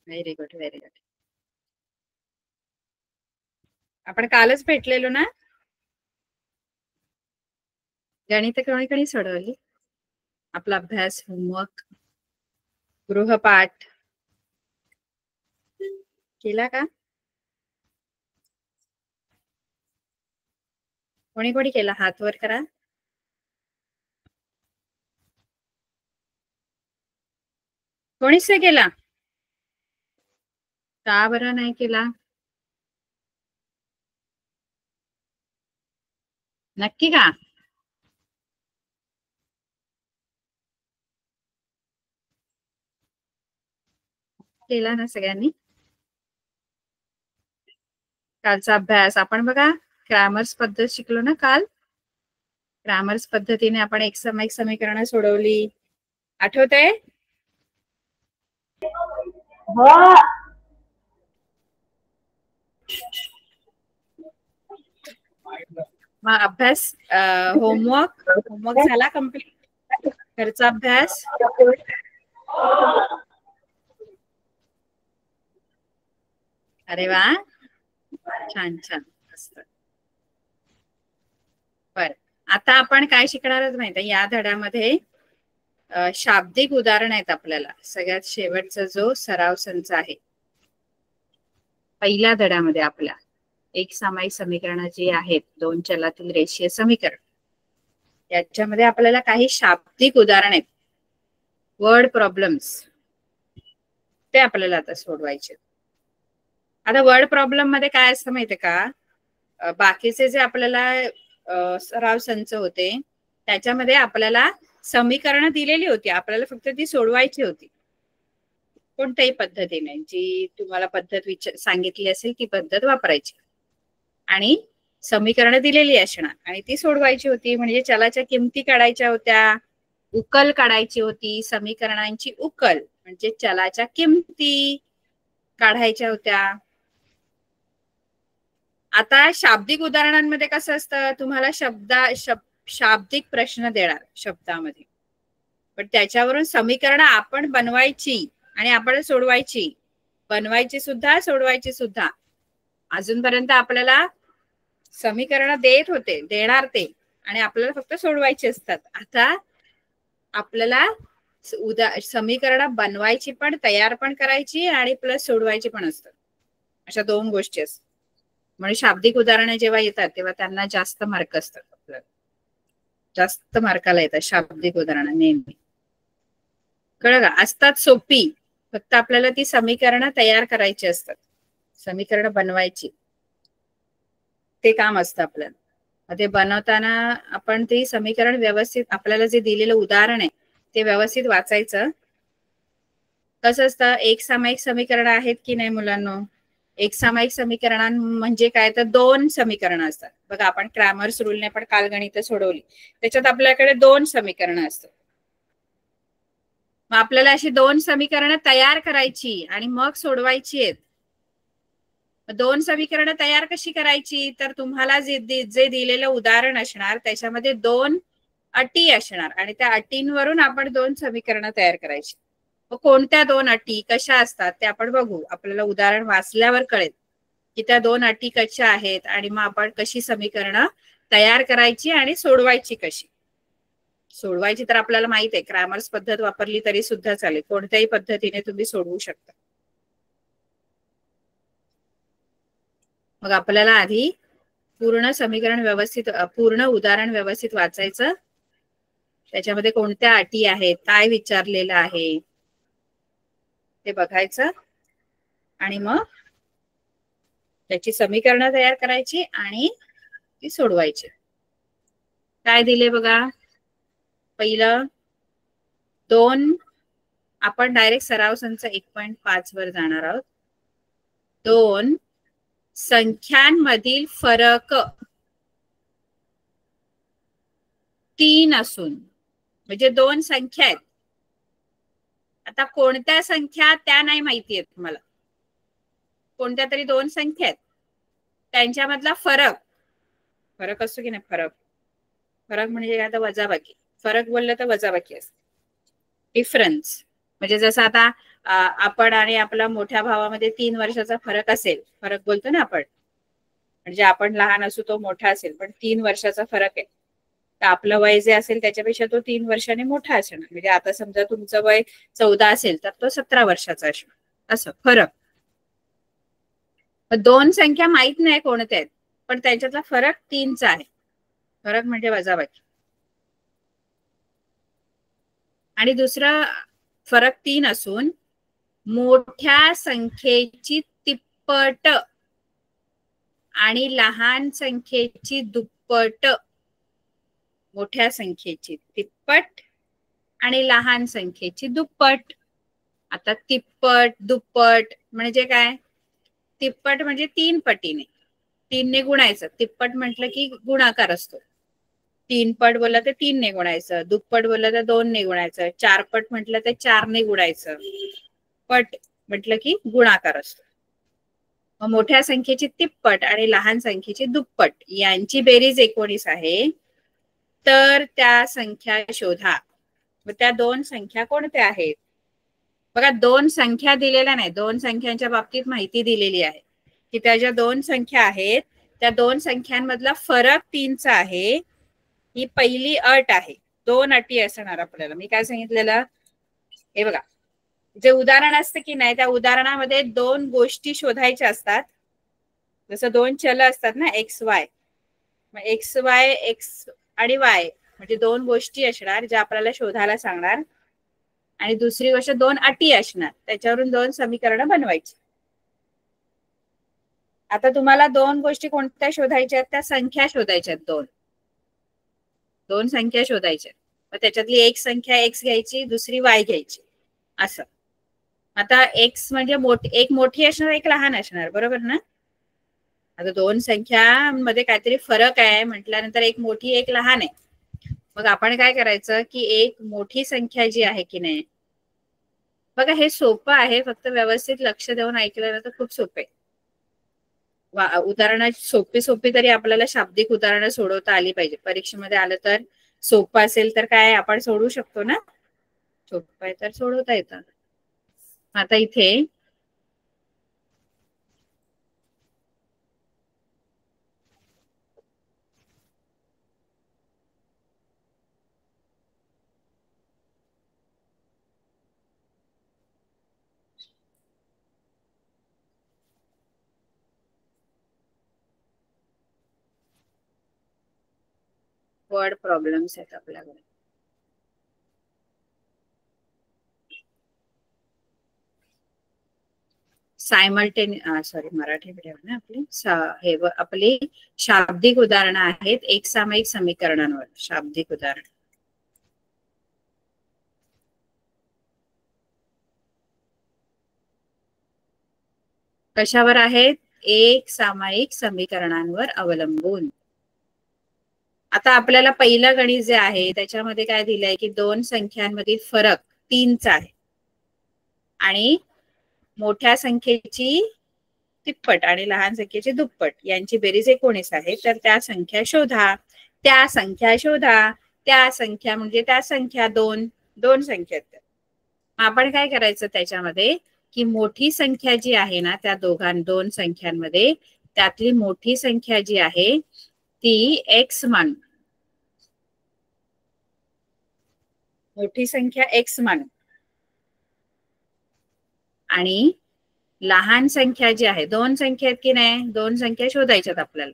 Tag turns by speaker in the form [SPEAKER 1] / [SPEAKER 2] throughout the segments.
[SPEAKER 1] Very good, very good. आपण कालच भेटलेलो ना. गणित कोणी कोणी सोडवली? आपला अभ्यास, होमवर्क, गृहपाठ केला का? कोणी कोणी केला? हात वर करा. कोणीच नाही केला? का बरं नाही केला? नक्की का? केला ना सगळ्यांनी? कालचा अभ्यास आपण बघा, ग्रामर्स पद्धत शिकलो ना काल. ग्रामर्स पद्धतीने आपण एक समीकरण सोडवली. आठवतंय? मग अभ्यास, होमवर्क झाला कम्प्लीट? घरचा अभ्यास? अरे वा, छान छान, मस्त. बर, आता आपण काय शिकणार आहोत माहिती? या धड्यामध्ये शाब्दिक उदाहरण आहेत आपल्याला. सगळ्यात शेवटचा जो सराव संच आहे पहिल्या धड्यामध्ये आपल्या, एक सामायिक समीकरण जी आहेत, दोन चलातील रेषीय समीकरण, याच्यामध्ये आपल्याला काही शाब्दिक उदाहरण आहेत, वर्ड प्रॉब्लेम्स, ते आपल्याला आता सोडवायचे. आता वर्ड प्रॉब्लेम मध्ये काय असतं माहितीये का? बाकीचे जे आपल्याला सराव संच होते त्याच्यामध्ये आपल्याला समीकरण दिलेली होती, आपल्याला फक्त ती सोडवायची होती कोणत्याही पद्धतीने. जी तुम्हाला पद्धत सांगितली असेल ती पद्धत वापरायची आणि समीकरण दिलेली असणार आणि ती सोडवायची होती. म्हणजे चलाच्या किमती काढायच्या होत्या, उकल काढायची होती, समीकरणांची उकल म्हणजे चलाच्या किमती काढायच्या होत्या. आता शाब्दिक उदाहरणांमध्ये कसं असतं, तुम्हाला शाब्दिक प्रश्न देणार शब्दामध्ये, पण त्याच्यावरून समीकरण आपण बनवायची आणि आपण सोडवायची. बनवायची सुद्धा, सोडवायची सुद्धा. अजूनपर्यंत आपल्याला समीकरण देत होते, देणार ते, आणि आपल्याला फक्त सोडवायची असतात. आता आपल्याला समीकरण बनवायची पण, तयार पण करायची आणि प्लस सोडवायची पण असतात. अशा दोन गोष्टी असतात. म्हणजे शाब्दिक उदाहरणं जेव्हा येतात तेव्हा त्यांना जास्त मार्क असतात. आपल्याला जास्त मार्काला येतात शाब्दिक उदाहरणं नेहमी. कळलं का? असतात सोपी, फक्त आपल्याला ती समीकरणं तयार करायची असतात, समीकरण बनवायची, ते काम असतं आपल्याला. ते बनवताना आपण ते समीकरण व्यवस्थित, आपल्याला जे दिलेलं उदाहरण आहे ते व्यवस्थित वाचायचं. कसं असतं, एक सामायिक समीकरण आहेत की नाही मुलांनो? एक सामायिक समीकरण म्हणजे काय? तर दोन समीकरण असतात बघा. आपण क्रॅमर्स रूलने पण काल गणित सोडवली, त्याच्यात आपल्याकडे दोन समीकरण असतात. मग आपल्याला अशी दोन समीकरण तयार करायची आणि मग सोडवायची आहेत. दोन समीकरण तयार कशी करायची? तर तुम्हाला जे दिलेलं उदाहरण असणार त्याच्यामध्ये दोन अटी असणार आणि त्या अटींवरून आपण दोन समीकरण तयार करायची. कोणत्या दोन अटी, कशा असतात ते आपण बघू. आपल्याला उदाहरण वाचल्यावर कळेल की त्या दोन अटी कशा आहेत आणि मग आपण कशी समीकरण तयार करायची आणि सोडवायची कशी. सोडवायची तर आपल्याला माहित आहे, क्रॅमर्स पद्धत वापरली तरी सुद्धा चालेल, कोणत्याही पद्धतीने तुम्ही सोडवू शकता. मग आपल्याला आधी पूर्ण समीकरण व्यवस्थित, पूर्ण उदाहरण व्यवस्थित वाचायचं, त्याच्यामध्ये कोणत्या अटी आहेत, काय विचारलेलं आहे ते बघायचं आणि मग त्याची समीकरण तयार करायची आणि ती सोडवायची. काय दिले बघा? पहिलं दोन, आपण डायरेक्ट सराव संच 1.5 वर जाणार आहोत. दोन संख्यांमधील फरक 3 असून, म्हणजे दोन संख्या आहेत. आता कोणत्या संख्या त्या नाही माहिती आहेत तुम्हाला, कोणत्या तरी दोन संख्या आहेत, त्यांच्यामधला फरक, फरक असतो की नाही? फरक म्हणजे आता वजाबाकी. फरक बोललं तर वजाबाकी असते, डिफरन्स. म्हणजे जसं आता आपण आणि आपला मोठ्या भावामध्ये 3 वर्षाचा फरक असेल, फरक बोलतो ना आपण, म्हणजे आपण लहान असू तो मोठा असेल, पण 3 वर्षाचा फरक आहे, तर आपलं वय जे असेल त्याच्यापेक्षा तो 3 वर्षाने मोठा असणार. म्हणजे आता समजा तुमचं वय 14 असेल तर तो 17 वर्षाचा असणार, असं फरक. दोन संख्या माहित नाही कोणत्या आहेत, पण त्यांच्यातला फरक 3चा आहे. फरक म्हणजे वजाबाकी. आणि दुसरा फरक 3 असून मोठ्या संख्येची तिप्पट आणि लहान संख्येची दुप्पट. मोठ्या संख्येची तिप्पट आणि लहान संख्येची दुप्पट. आता तिप्पट दुप्पट म्हणजे काय? तिप्पट म्हणजे 3 पटीने, 3 ने गुणायचं. तिप्पट म्हटलं की गुणाकार असतो. 3 पट बोललं तर 3 ने गुणायचं, दुप्पट बोललं तर 2 ने गुणायचं, 4 पट म्हटलं तर 4 ने गुणायचं. पट म्हटलं की गुणाकार असतो. मग मोठ्या संख्येची तिप्पट आणि लहान संख्येची दुप्पट यांची बेरीज 19 आहे. तर त्या संख्या शोधा. मग त्या दोन संख्या कोणत्या आहेत? बघा, दोन संख्या दिलेल्या नाही, दोन संख्यांच्या बाबतीत माहिती दिलेली आहे की त्या ज्या दोन संख्या आहेत त्या दोन संख्यांमधला फरक 3चा आहे. ही पहिली अट आहे. 2 अटी असणार आपल्याला. मी काय सांगितलेलं, हे बघा, जे उदाहरण असतं की नाही त्या उदाहरणामध्ये 2 गोष्टी शोधायच्या असतात. जसं 2 चल असतात ना, एक्स वाय. मग एक्स वाय, एक्स आणि वाय म्हणजे 2 गोष्टी असणार ज्या आपल्याला शोधायला सांगणार. आणि दुसरी गोष्ट 2 अटी असणार, त्याच्यावरून 2 समीकरणं बनवायची. आता तुम्हाला 2 गोष्टी कोणत्या शोधायच्या आहेत? त्या संख्या शोधायच्या आहेत. 2 संख्या शोधायच्या. मग त्याच्यातली एक संख्या एक्स घ्यायची, दुसरी वाय घ्यायची, असं. आता एक्स म्हणजे एक मोठी असणार, एक लहान असणार, बरोबर ना? आता 2 संख्यांमध्ये काहीतरी फरक आहे म्हटल्यानंतर एक मोठी एक लहान आहे. मग आपण काय करायचं की एक मोठी संख्या जी आहे की नाही, बघा हे सोपं आहे, फक्त व्यवस्थित लक्ष देऊन ऐकलं तर खूप सोपं आहे. उदाहरणं सोपी सोपी तरी आपल्याला शाब्दिक उदाहरणं सोडवता आली पाहिजे. परीक्षेमध्ये आलं तर सोपं असेल तर काय आपण सोडवू शकतो ना, सोपं आहे तर सोडवता येतं. आता इथे वर्ड प्रॉब्लेम्स आहेत आपल्याकडे. सॉरी मराठी मीडियम ना आपली. हे आपली शाब्दिक उदाहरणं आहेत एक सामायिक समीकरणांवर. शाब्दिक उदाहरण कशावर आहेत? एक सामायिक समीकरणांवर अवलंबून. आता आपल्याला पहिलं गणित जे आहे त्याच्यामध्ये काय दिलंय की 2 संख्यांमधील फरक 3चा आहे आणि मोठ्या संख्येची तिप्पट आणि लहान संख्येची दुप्पट यांची बेरीज 19 आहे. तर त्या संख्या शोधा. त्या संख्या शोधा. त्या संख्या म्हणजे त्या संख्या 2 संख्या आहेत. आपण काय करायचं त्याच्यामध्ये की मोठी संख्या जी आहे ना त्या 2 संख्यांमध्ये त्यातली मोठी संख्या जी आहे ती एक्स मानू. मोठी संख्या एक्स मानू आणि लहान संख्या जी आहे, 2 संख्या आहेत की नाही, 2 संख्या शोधायच्यात आपल्याला.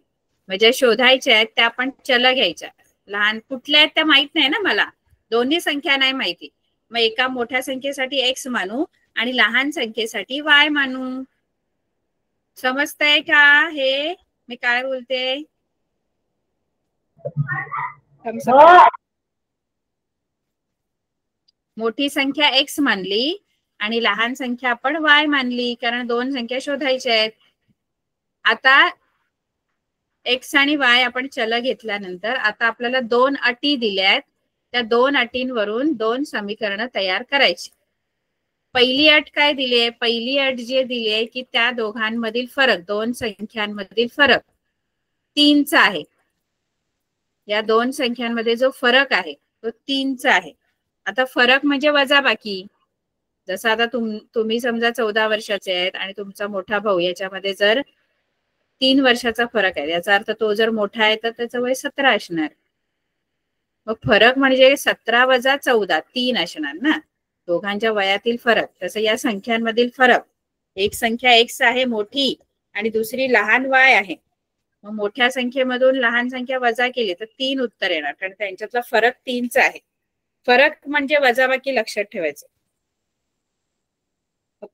[SPEAKER 1] म्हणजे शोधायच्या आहेत त्या आपण चल घ्यायच्या. लहान कुठल्या आहेत त्या माहित नाही ना मला, दोन्ही संख्या नाही माहिती. मग एका मोठ्या संख्येसाठी एक्स मानू आणि लहान संख्येसाठी वाय मानू. समजतंय का हे मी काय बोलते? मोठी संख्या एक्स मानली आणि लहान संख्या आपण वाय मानली, कारण 2 संख्या शोधायच्या आहेत. आता एक्स आणि वाय आपण चल घेतल्यानंतर आता आपल्याला 2 अटी दिल्यात. त्या 2 अटींवरून 2 समीकरणं तयार करायची. पहिली अट काय दिलीये? पहिली अट जी दिलीये की त्या दोघांमधील फरक, 2 संख्यांमधील फरक 3चा आहे. या 2 संख्यांमध्ये जो फरक आहे तो 3चा आहे. आता फरक म्हणजे वजाबाकी. जसं आता तुम्ही समजा 14 वर्षाचे आहेत आणि तुमचा मोठा भाऊ, याच्यामध्ये जर 3 वर्षाचा फरक आहे, याचा अर्थ तो जर मोठा आहे तर त्याचं वय 17 असणार. मग फरक म्हणजे 17 वजा 14 3 असणार ना, दोघांच्या वयातील फरक. तसं या संख्यांमधील फरक, एक संख्या एक्स आहे मोठी आणि दुसरी लहान वाय आहे. मग मोठ्या संख्येमधून लहान संख्या वजा केली तर 3 उत्तर येणार, कारण त्यांच्यातला फरक 3चा आहे. फरक म्हणजे वजाबाकी लक्षात ठेवायचं.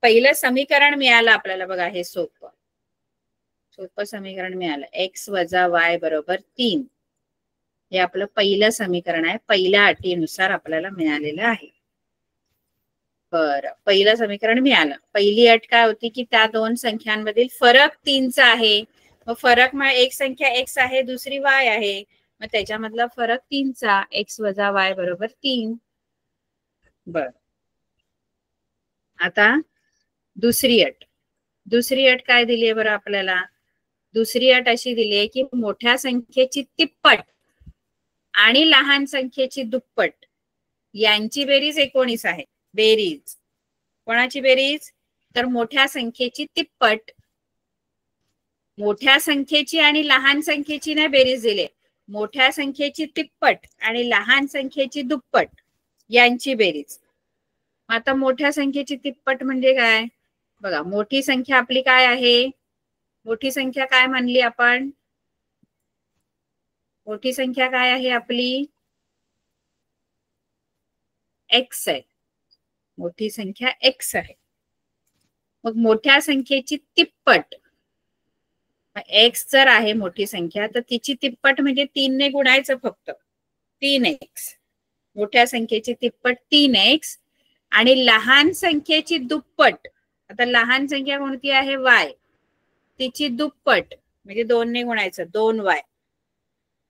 [SPEAKER 1] पहिलं समीकरण मिळालं आपल्याला बघा, हे सोपं समीकरण मिळालं. एक्स वजा वाय बरोबर 3. हे आपलं पहिलं समीकरण आहे, पहिल्या अटीनुसार आपल्याला मिळालेलं आहे. बरं, पहिलं समीकरण मिळालं. पहिली अट काय होती की त्या दोन संख्यांमधील फरक 3चा आहे. मग फरक मग एक संख्या एक्स आहे, दुसरी वाय आहे, मग त्याच्यामधला फरक 3चा, एक्स वजा वाय बरोबर 3. बर, आता दुसरी अट काय दिली आहे बरं आपल्याला? दुसरी अट अशी दिली आहे की मोठ्या संख्येची तिप्पट आणि लहान संख्येची दुप्पट यांची बेरीज 19 आहे. बेरीज कोणाची बेरीज? तर मोठ्या संख्येची तिप्पट. मोठ्या संख्येची आणि लहान संख्येची नाही बेरीज दिली, मोठ्या संख्येची तिप्पट आणि लहान संख्येची दुप्पट यांची बेरीज. आता मोठ्या संख्येची तिप्पट म्हणजे काय? बघा, मोठी संख्या आपली काय आहे? मोठी संख्या काय म्हणली आपण? मोठी संख्या काय आहे आपली? एक्स आहे. मोठी संख्या एक्स आहे. मग मोठ्या संख्येची तिप्पट, एक्स जर आहे मोठी संख्या तर तिची तिप्पट म्हणजे 3 ने गुणायचं फक्त, 3x. मोठ्या संख्येची तिप्पट 3x आणि लहान संख्येची दुप्पट, आता लहान संख्या कोणती आहे? y, तिची दुप्पट म्हणजे 2 ने गुणायचं, 2y.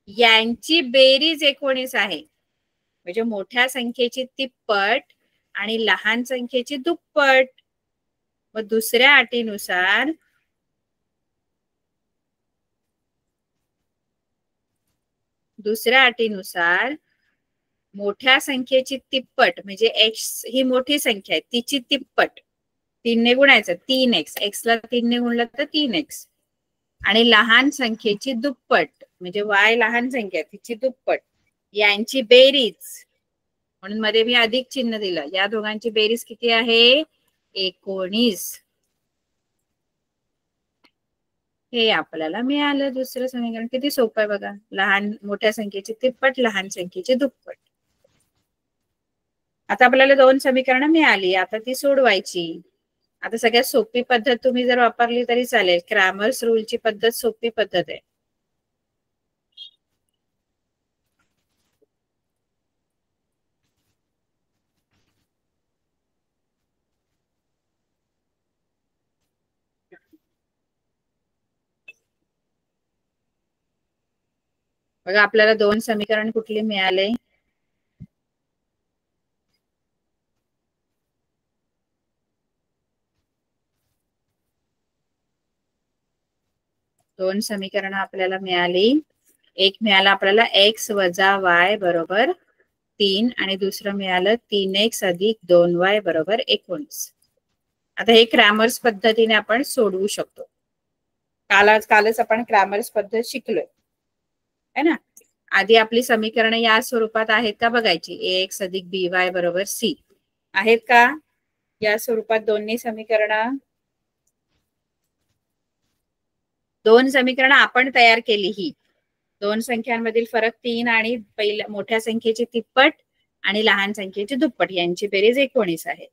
[SPEAKER 1] यांची बेरीज 19 आहे. म्हणजे मोठ्या संख्येची तिप्पट आणि लहान संख्येची दुप्पट. मग दुसऱ्या अटीनुसार मोठ्या संख्येची तिप्पट म्हणजे एक्स ही मोठी संख्या आहे, तिची तिप्पट 3 ने गुणायचं, 3x. एक्सला 3 ने गुणलं तर 3x. आणि लहान संख्येची दुप्पट म्हणजे y लहान संख्या, तिची दुप्पट, यांची बेरीज, म्हणून मध्ये मी अधिक चिन्ह दिलं. या दोघांची बेरीज किती आहे? 19. हे आपल्याला मिळालं दुसरं समीकरण. किती सोपं आहे बघा. मोठ्या संख्येची तिप्पट, लहान संख्येची दुप्पट. आता आपल्याला 2 समीकरणं मिळाली, आता ती सोडवायची. आता सगळ्यात सोपी पद्धत तुम्ही जर वापरली तरी चालेल. क्रॅमर्स रूलची पद्धत सोपी पद्धत आहे. बघा, आपल्याला 2 समीकरण कुठले मिळाले? दोन समीकरण आपल्याला मिळाली. एक मिळालं आपल्याला एक्स वजा वाय बरोबर 3 आणि दुसरं मिळालं 3x अधिक 2y बरोबर 19. आता हे क्रॅमर्स पद्धतीने आपण सोडवू शकतो. कालच आपण क्रॅमर्स पद्धत शिकलोय है ना. आधी आपली समीकरण या स्वरूपात आहेत का बघायची. ax अधिक by बरोबर c आहेत का या स्वरूपात? दोन्ही समीकरण, 2 समीकरण आपण तयार केली. ही 2 संख्यांमधील फरक 3 आणि पहिल्या मोठ्या संख्येची तिप्पट आणि लहान संख्येची दुप्पट यांची बेरीज 19 आहे.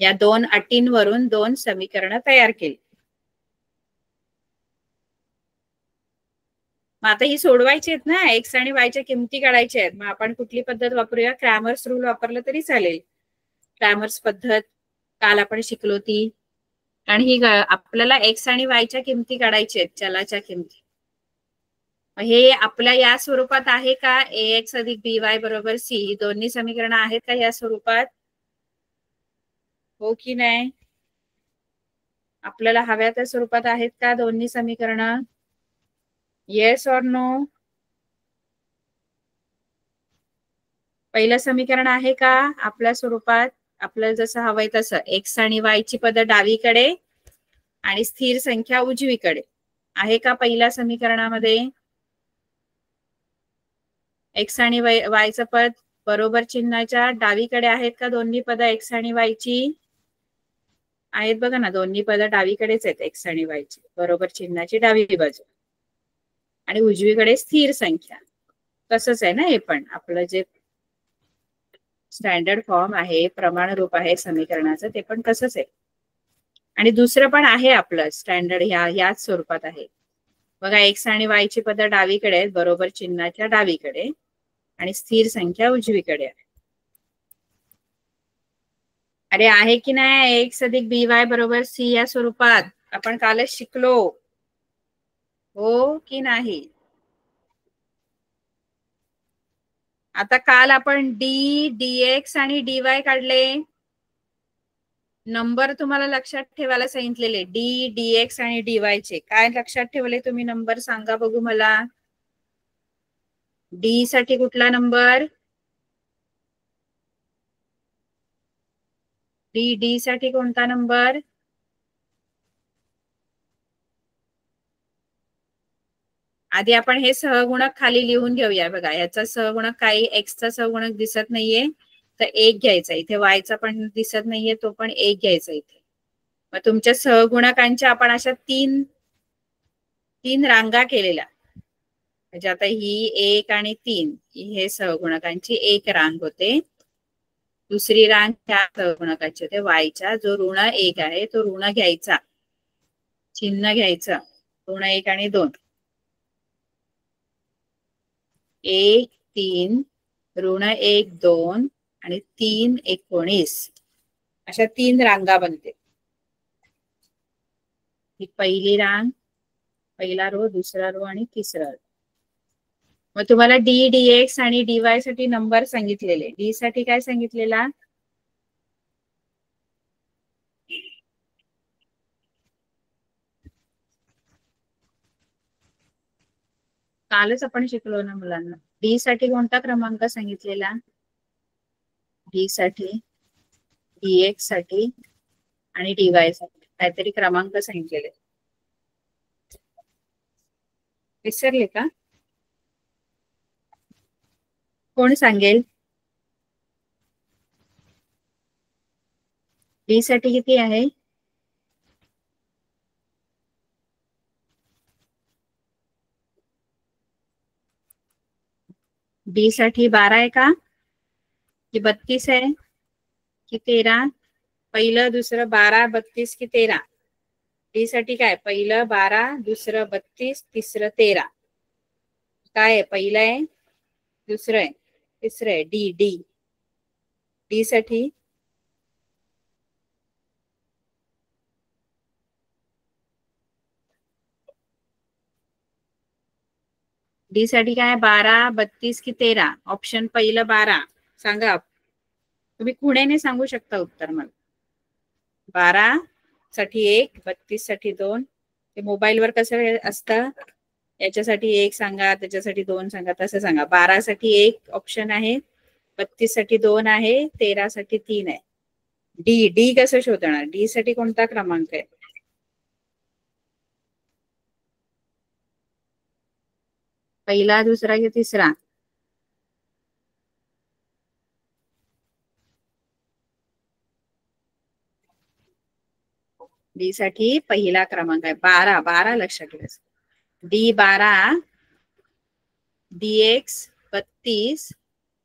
[SPEAKER 1] या 2 अटींवरून 2 समीकरण तयार केली. मग आता ही सोडवायची आहेत ना, एक्स आणि वायच्या किमती काढायच्या आहेत. मग आपण कुठली पद्धत वापरूया? क्रॅमर्स रूल वापरलं तरी चालेल. क्रॅमर्स पद्धत काल आपण शिकलो ती. आणि ही आपल्याला एक्स आणि वायच्या किमती काढायच्या आहेत, चलाच्या किमती. हे आपल्या या स्वरूपात आहे का? ax अधिक by बरोबर c ही दोन्ही समीकरण आहेत का या स्वरूपात? हो की नाही? आपल्याला हव्या त्या स्वरूपात आहेत का दोन्ही समीकरण? येस और नो? पहिलं समीकरण आहे का आपल्या स्वरूपात? आपल्याला जसं हवंय तसं एक्स आणि वाय ची पद डावीकडे आणि स्थिर संख्या उजवीकडे आहे का पहिल्या समीकरणामध्ये? एक्स आणि वायचं पद बरोबर चिन्हाच्या डावीकडे आहेत का दोन्ही पद एक्स आणि वाय ची? आहेत बघा ना, दोन्ही पद डावीकडेच आहेत एक्स आणि वाय ची, बरोबर चिन्हाची डावी बाजू आणि उजवीकडे स्थिर संख्या. तसंच आहे ना हे पण, आपलं जे स्टँडर्ड फॉर्म आहे, प्रमाण रूप आहे समीकरणाचं, ते पण तसंच आहे. आणि दुसरं पण आहे आपलं स्टँडर्ड, ह्याच स्वरूपात आहे बघा. एक्स आणि वाय ची पद डावीकडे आहेत, बरोबर चिन्हाच्या डावीकडे आणि स्थिर संख्या उजवीकडे आहे. अरे आहे की नाही, एक्स अधिक बी वाय बरोबर सी या स्वरूपात आपण कालच शिकलो, हो की नाही? आता काल आपण डी डीएक्स आणि डीवाय काढले. नंबर तुम्हाला लक्षात ठेवायला सांगितलेले, डी डीएक्स आणि डीवाय चे. काय लक्षात ठेवले तुम्ही नंबर? सांगा बघू मला. डी साठी कुठला नंबर? डी साठी कोणता नंबर? आधी आपण हे सहगुणक खाली लिहून घेऊया बघा. याचा सहगुणक काही एक्सचा सहगुणक दिसत नाहीये तर एक घ्यायचा. इथे वायचा पण दिसत नाहीये, तो पण एक घ्यायचा इथे. मग तुमच्या सहगुणकांच्या आपण अशा तीन रांगा केलेल्या. म्हणजे आता ही 1 आणि 3 हे सहगुणकांची एक रांग होते. दुसरी रांग ह्या सहगुणकाची होते वायच्या. जो ऋण 1 आहे तो ऋण घ्यायचा, चिन्ह घ्यायचं, ऋण 1 आणि 2. 1 3 ऋण 1 2 आणि 3 19 अशा तीन रांगा बनते. ही पहिली रांग, पहिला रो, दुसरा रो आणि तिसरा रो. मग तुम्हाला डी डीएक्स आणि डीवाय साठी नंबर सांगितलेले. डी साठी काय सांगितलेला? कालच आपण शिकलो ना मुलांना. डी साठी कोणता क्रमांक सांगितलेला? डी साठी, डीएक्स साठी आणि डीवाय साठी काहीतरी क्रमांक सांगितलेले. विसरले का? कोण सांगेल? डी साठी किती आहे? डी साठी 12 आहे का की 32 आहे की 13? पहिलं दुसरं 12 32 की 13? डी साठी काय? पहिलं 12, दुसरं 32, तिसरं 13. काय आहे? पहिलं आहे, दुसरं आहे, तिसरं आहे. डी डी डी साठी डी साठी काय? 12 32 की 13? ऑप्शन पहिलं 12 सांगा. तुम्ही खुणेने सांगू शकता उत्तर मला. 12 साठी 1, 32 साठी 2. ते मोबाईलवर कसं असतं, याच्यासाठी 1 सांगा, त्याच्यासाठी 2 सांगा, तसं सांगा. 12 साठी 1 ऑप्शन आहे, 32 साठी 2 आहे, 13 साठी 3 आहे. डी डी कसं शोधणार? डी साठी कोणता क्रमांक आहे? पहिला, दुसरा की तिसरा? डी साठी पहिला क्रमांक आहे. 12 12 लक्षात ठेवायचं. डी 12, डीएक्स 32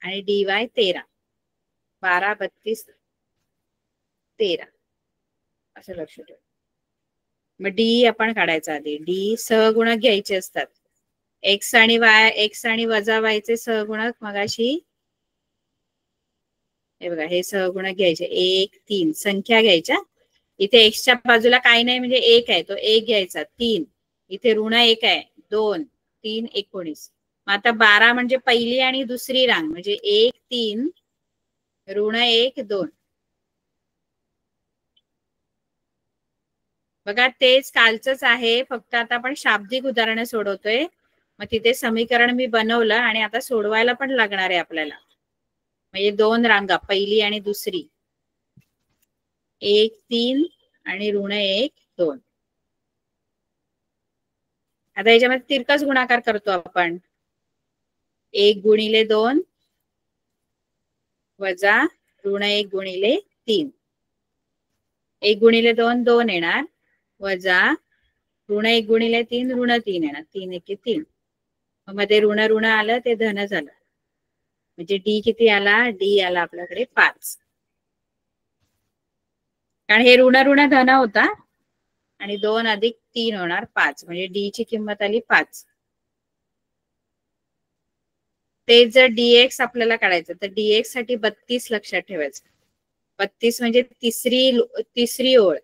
[SPEAKER 1] आणि डीवाय 13. 12 32 13 असं लक्ष ठेवा. मग डी आपण काढायचा आधी. डी सहगुणक घ्यायचे असतात. एक्स आणि वाय, एक्स आणि वजा वायचे सहगुणक मगाशी हे बघा, हे सहगुणक घ्यायचे 1 3 संख्या घ्यायच्या. इथे एक्सच्या बाजूला काही नाही म्हणजे 1 आहे, तो 1 घ्यायचा. 3 इथे ऋण 1 आहे, 2 3 19. मग आता 12 म्हणजे पहिली आणि दुसरी रांग म्हणजे 1 3 ऋण 1 2. बघा तेच कालचंच आहे, फक्त आता आपण शाब्दिक उदाहरणं सोडवतोय. मग तिथे समीकरण मी बनवलं आणि आता सोडवायला पण लागणार आहे आपल्याला. म्हणजे 2 रांगा, पहिली आणि दुसरी. 1 3 आणि ऋण 1 2. आता याच्यामध्ये तिरकाच गुणाकार करतो आपण. 1 गुणिले 2 वजा ऋण 1 गुणिले 3. 1 गुणिले 2 2 येणार, वजा ऋण 1 गुणिले 3 ऋण 3 येणार. 3 1 3. मध्ये ऋण ऋण आलं ते धन झालं. म्हणजे डी किती आला? डी आला आपल्याकडे 5. कारण हे ऋण ऋण धन होता आणि 2 अधिक 3 होणार 5. म्हणजे डी ची किंमत आली 5. ते जर डीएक्स आपल्याला काढायचं तर डीएक्स साठी 32 लक्षात ठेवायचं. 32 म्हणजे तिसरी ओळ.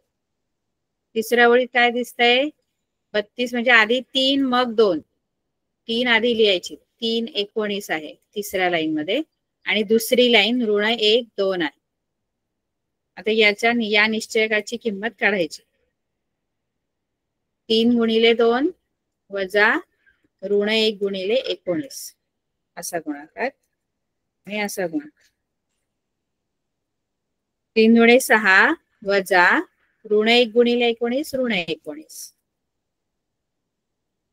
[SPEAKER 1] तिसऱ्या ओळीत काय दिसतंय? 32 म्हणजे आधी 3 मग 2. 3 आधी लिहायची. 3 19 आहे तिसऱ्या लाईन मध्ये आणि दुसरी लाईन ऋण 1 2 आहे. आता या निश्चयकाची किंमत काढायची. 3 गुणिले 2 वजा ऋण 1 गुणिले 19 असा गुणाकार आणि असा गुणाकार. 3 गुणे 6 वजा ऋण 1 गुणिले 19 ऋण 19.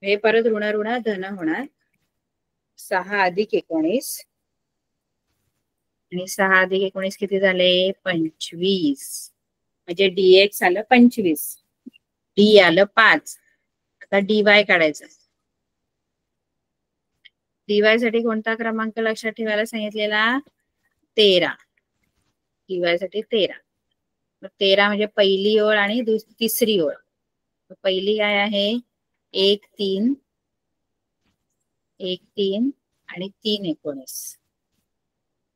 [SPEAKER 1] हे परत ऋण ऋण धन होणार. 6 अधिक 19 आणि 6 अधिक 19 किती झाले? 25. म्हणजे डीएक्स आलं 25, डी आलं 5. आता डीवाय काढायचं. डीवाय साठी कोणता क्रमांक लक्षात ठेवायला सांगितलेला? 13. डीवाय साठी 13. 13 म्हणजे पहिली ओळ आणि तिसरी ओळ. पहिली काय आहे? 1 3 1 3 आणि 3 19.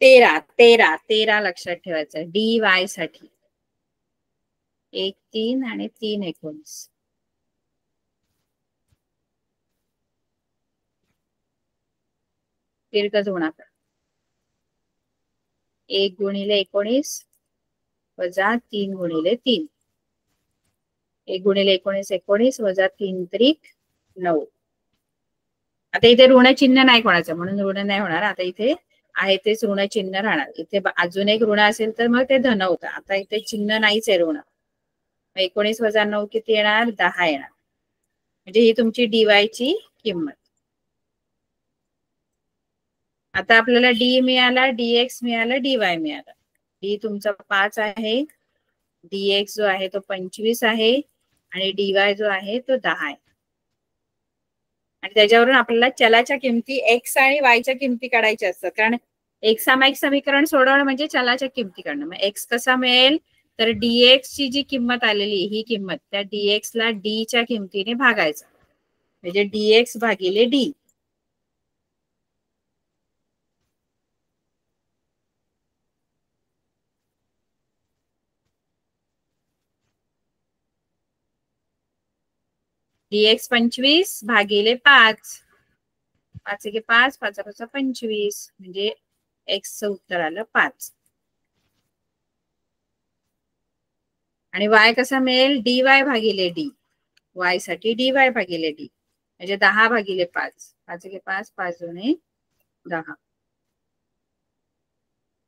[SPEAKER 1] 13 लक्षात ठेवायचं डीवाय साठी. 1 3 आणि 3 19. तिरकस गुणाकार. 1 गुणिले 19 वजा 3 गुणिले 3. 1 गुणिले 19 19 वजा 3 त्रिक 9. आता इथे ऋण चिन्ह नाही कोणाचं म्हणून ऋण नाही होणार. आता इथे आहे तेच ऋण चिन्ह राहणार. इथे अजून एक ऋण असेल तर मग ते धन होतं. आता इथे चिन्ह नाहीच आहे ऋण. 19 वजा 9 किती येणार? 10 येणार. म्हणजे ही तुमची डीवाय ची किंमत. आता आपल्याला डी मिळाला, डीएक्स मिळालं, डीवाय मिळालं. डी तुमचा 5 आहे, डीएक्स जो आहे तो 25 आहे आणि डीवाय जो आहे तो 10 आहे. आणि त्याच्यावरून आपल्याला चलाच्या किमती एक्स आणि वायच्या किमती काढायच्या असतात. कारण एकसामायिक समीकरण सोडवणं म्हणजे चलाच्या किमती काढणं. मग एक्स कसा मिळेल? तर डीएक्स ची जी किंमत आलेली ही किंमत त्या डीएक्स ला डी च्या किमतीने भागायचं. म्हणजे डीएक्स भागिले डी. डीएक्स 25 भागिले 5. 5 1 5 5 5 25 म्हणजे एक्सचं उत्तर आलं 5. आणि वाय कसा मिळेल? डीवाय भागिले डी. वाय साठी डीवाय भागिले डी म्हणजे 10 भागिले 5. 5 1 5 5 2 10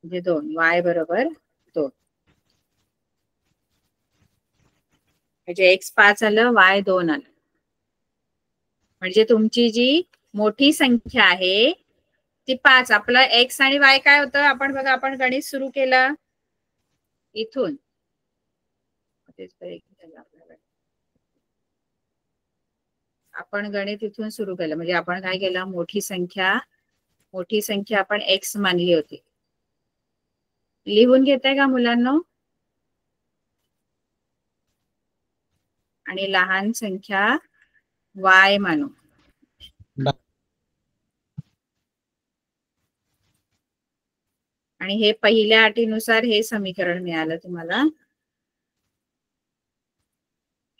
[SPEAKER 1] म्हणजे 2. वाय बरोबर 2. म्हणजे एक्स 5 आलं, वाय 2 आलं. म्हणजे तुमची जी मोठी संख्या आहे ती 5. आपलं एक्स आणि वाय काय होतं? आपण बघा, आपण गणित सुरू केलं इथून. आपण गणित इथून सुरू केलं म्हणजे आपण काय केलं? मोठी संख्या आपण एक्स मानली होती. लिहून घेताय का मुलांनो? आणि लहान संख्या वाय मानू. आणि हे पहिल्या अटीनुसार हे समीकरण मिळालं तुम्हाला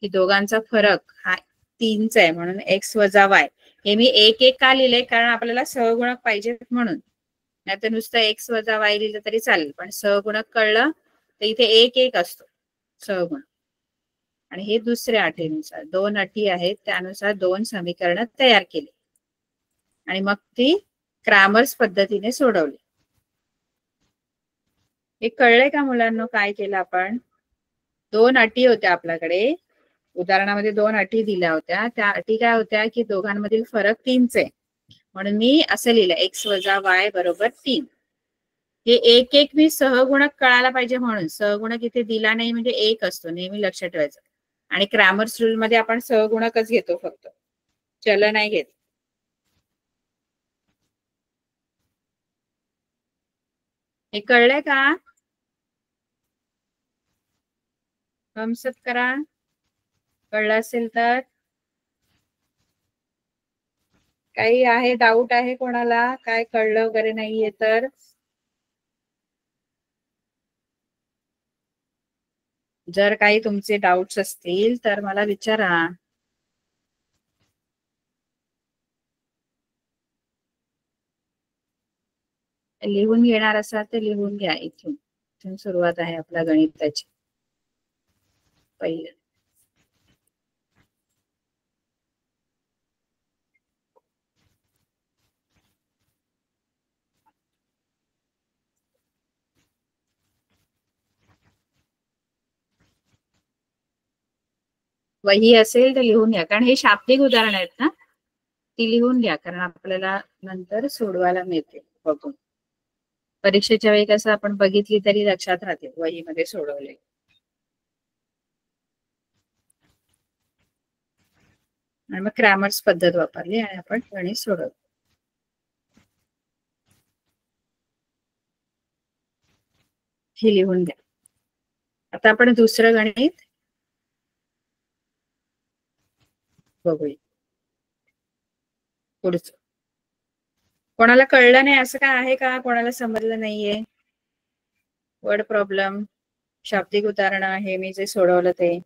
[SPEAKER 1] की दोघांचा फरक हा 3चा आहे म्हणून एक्स वजा वाय. हे मी 1 1 का लिहिले? कारण आपल्याला सहगुणक पाहिजे म्हणून. नाहीतर नुसतं एक्स वजा वाय लिहिलं तरी चालेल, पण सहगुणक कळलं तर इथे 1 1 असतो सहगुणक. आणि हे दुसऱ्या अटीनुसार 2 अटी आहेत त्यानुसार 2 समीकरण तयार केली आणि मग ती क्रॅमर्स पद्धतीने सोडवली. हे कळलंय का मुलांना काय केलं आपण? दोन अटी होत्या आपल्याकडे. उदाहरणामध्ये दोन अटी दिल्या होत्या. त्या अटी काय होत्या की दोघांमधील फरक 3च आहे. म्हणून मी असं लिहिलं x वजा y बरोबर 3. हे एक एक मी सहगुणक कळायला पाहिजे म्हणून सहगुणक इथे दिला नाही म्हणजे एक असतो, नेहमी लक्षात ठेवायचं. आणि क्रॅमर्स रूल मध्ये आपण सहगुणकच घेतो, फक्त चल नाही घेत. हे कळलंय का? थम्सअप करा कळलं असेल तर. काही आहे डाऊट आहे कोणाला, काय कळलं वगैरे नाहीये तर? जर काही तुमचे डाऊट्स असतील तर मला विचारा. लिहून घेणार असाल तर लिहून घ्या. इथून सुरुवात आहे आपल्या गणिताची. पहिलं वही असेल तर लिहून घ्या, कारण हे शाब्दिक उदाहरण आहेत ना, ती लिहून घ्या, कारण आपल्याला नंतर सोडवायला मिळते बघून. परीक्षेच्या वेळी कसं आपण बघितली तरी लक्षात राहते वहीमध्ये सोडवले. आणि मग क्रॅमर्स पद्धत वापरली आणि आपण गणित सोडवलं. हे लिहून द्या. आता आपण दुसरं गणित बघूया. पुढचं कोणाला कळलं नाही असं काय आहे का? कोणाला समजलं नाहीये? वर्ड प्रॉब्लेम, शाब्दिक उदाहरण आहे मी जे सोडवलं ते.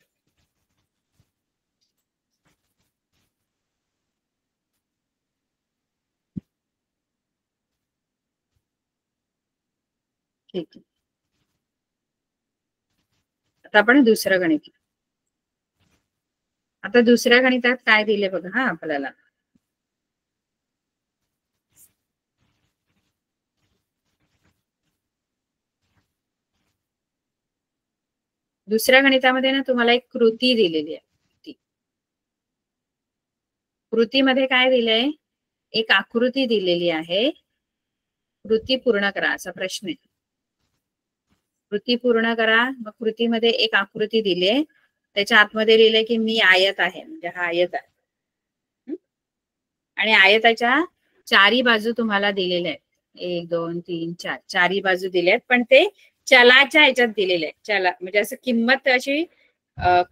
[SPEAKER 1] ठीक आहे. आता आपण दुसरं गणित. आता दुसऱ्या गणितात काय दिले बघा हा आपल्याला. दुसऱ्या गणितामध्ये ना तुम्हाला एक कृती दिलेली आहे. कृतीमध्ये काय दिलंय? एक आकृती दिलेली आहे. कृती पूर्ण करा असा प्रश्न आहे. कृती पूर्ण करा. मग कृतीमध्ये एक आकृती दिली आहे, त्याच्या आतमध्ये लिहिलंय की मी आयत आहे, म्हणजे हा आयत आहे. आणि आयताच्या चारी बाजू तुम्हाला दिलेल्या आहेत. 1 2 3 4 चारी बाजू दिल्या आहेत, पण ते चलाच्या ह्याच्यात दिलेले आहेत. चला म्हणजे असं किंमत अशी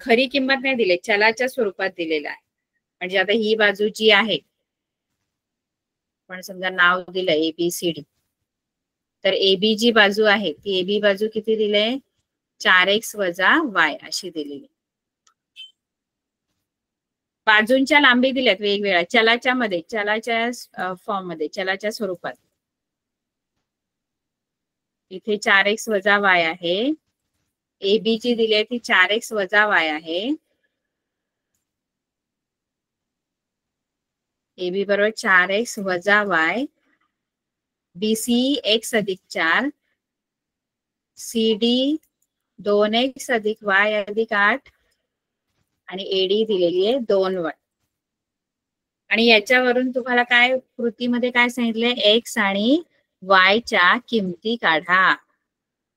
[SPEAKER 1] खरी किंमत नाही दिली, चलाच्या स्वरूपात दिलेला आहे. म्हणजे आता ही बाजू जी आहे, पण समजा नाव दिलं ABCD, तर AB जी बाजू आहे ती AB बाजू किती दिले? 4x वजा y अशी दिलेली. बाजूंच्या लांबी दिल्यात वेगवेगळ्या चलाच्या मध्ये, चलाच्या फॉर्म मध्ये, चलाच्या स्वरूपात. इथे 4x वजा y आहे. AB जी दिली आहे ती 4x वजा y आहे. AB बरोबर 4x वजा y. BC x अधिक 4. CD 2x अधिक y अधिक 8. आणि AD दिलेली आहे 2y. आणि याच्यावरून तुम्हाला काय कृतीमध्ये काय सांगितलंय? x आणि y च्या किमती काढा.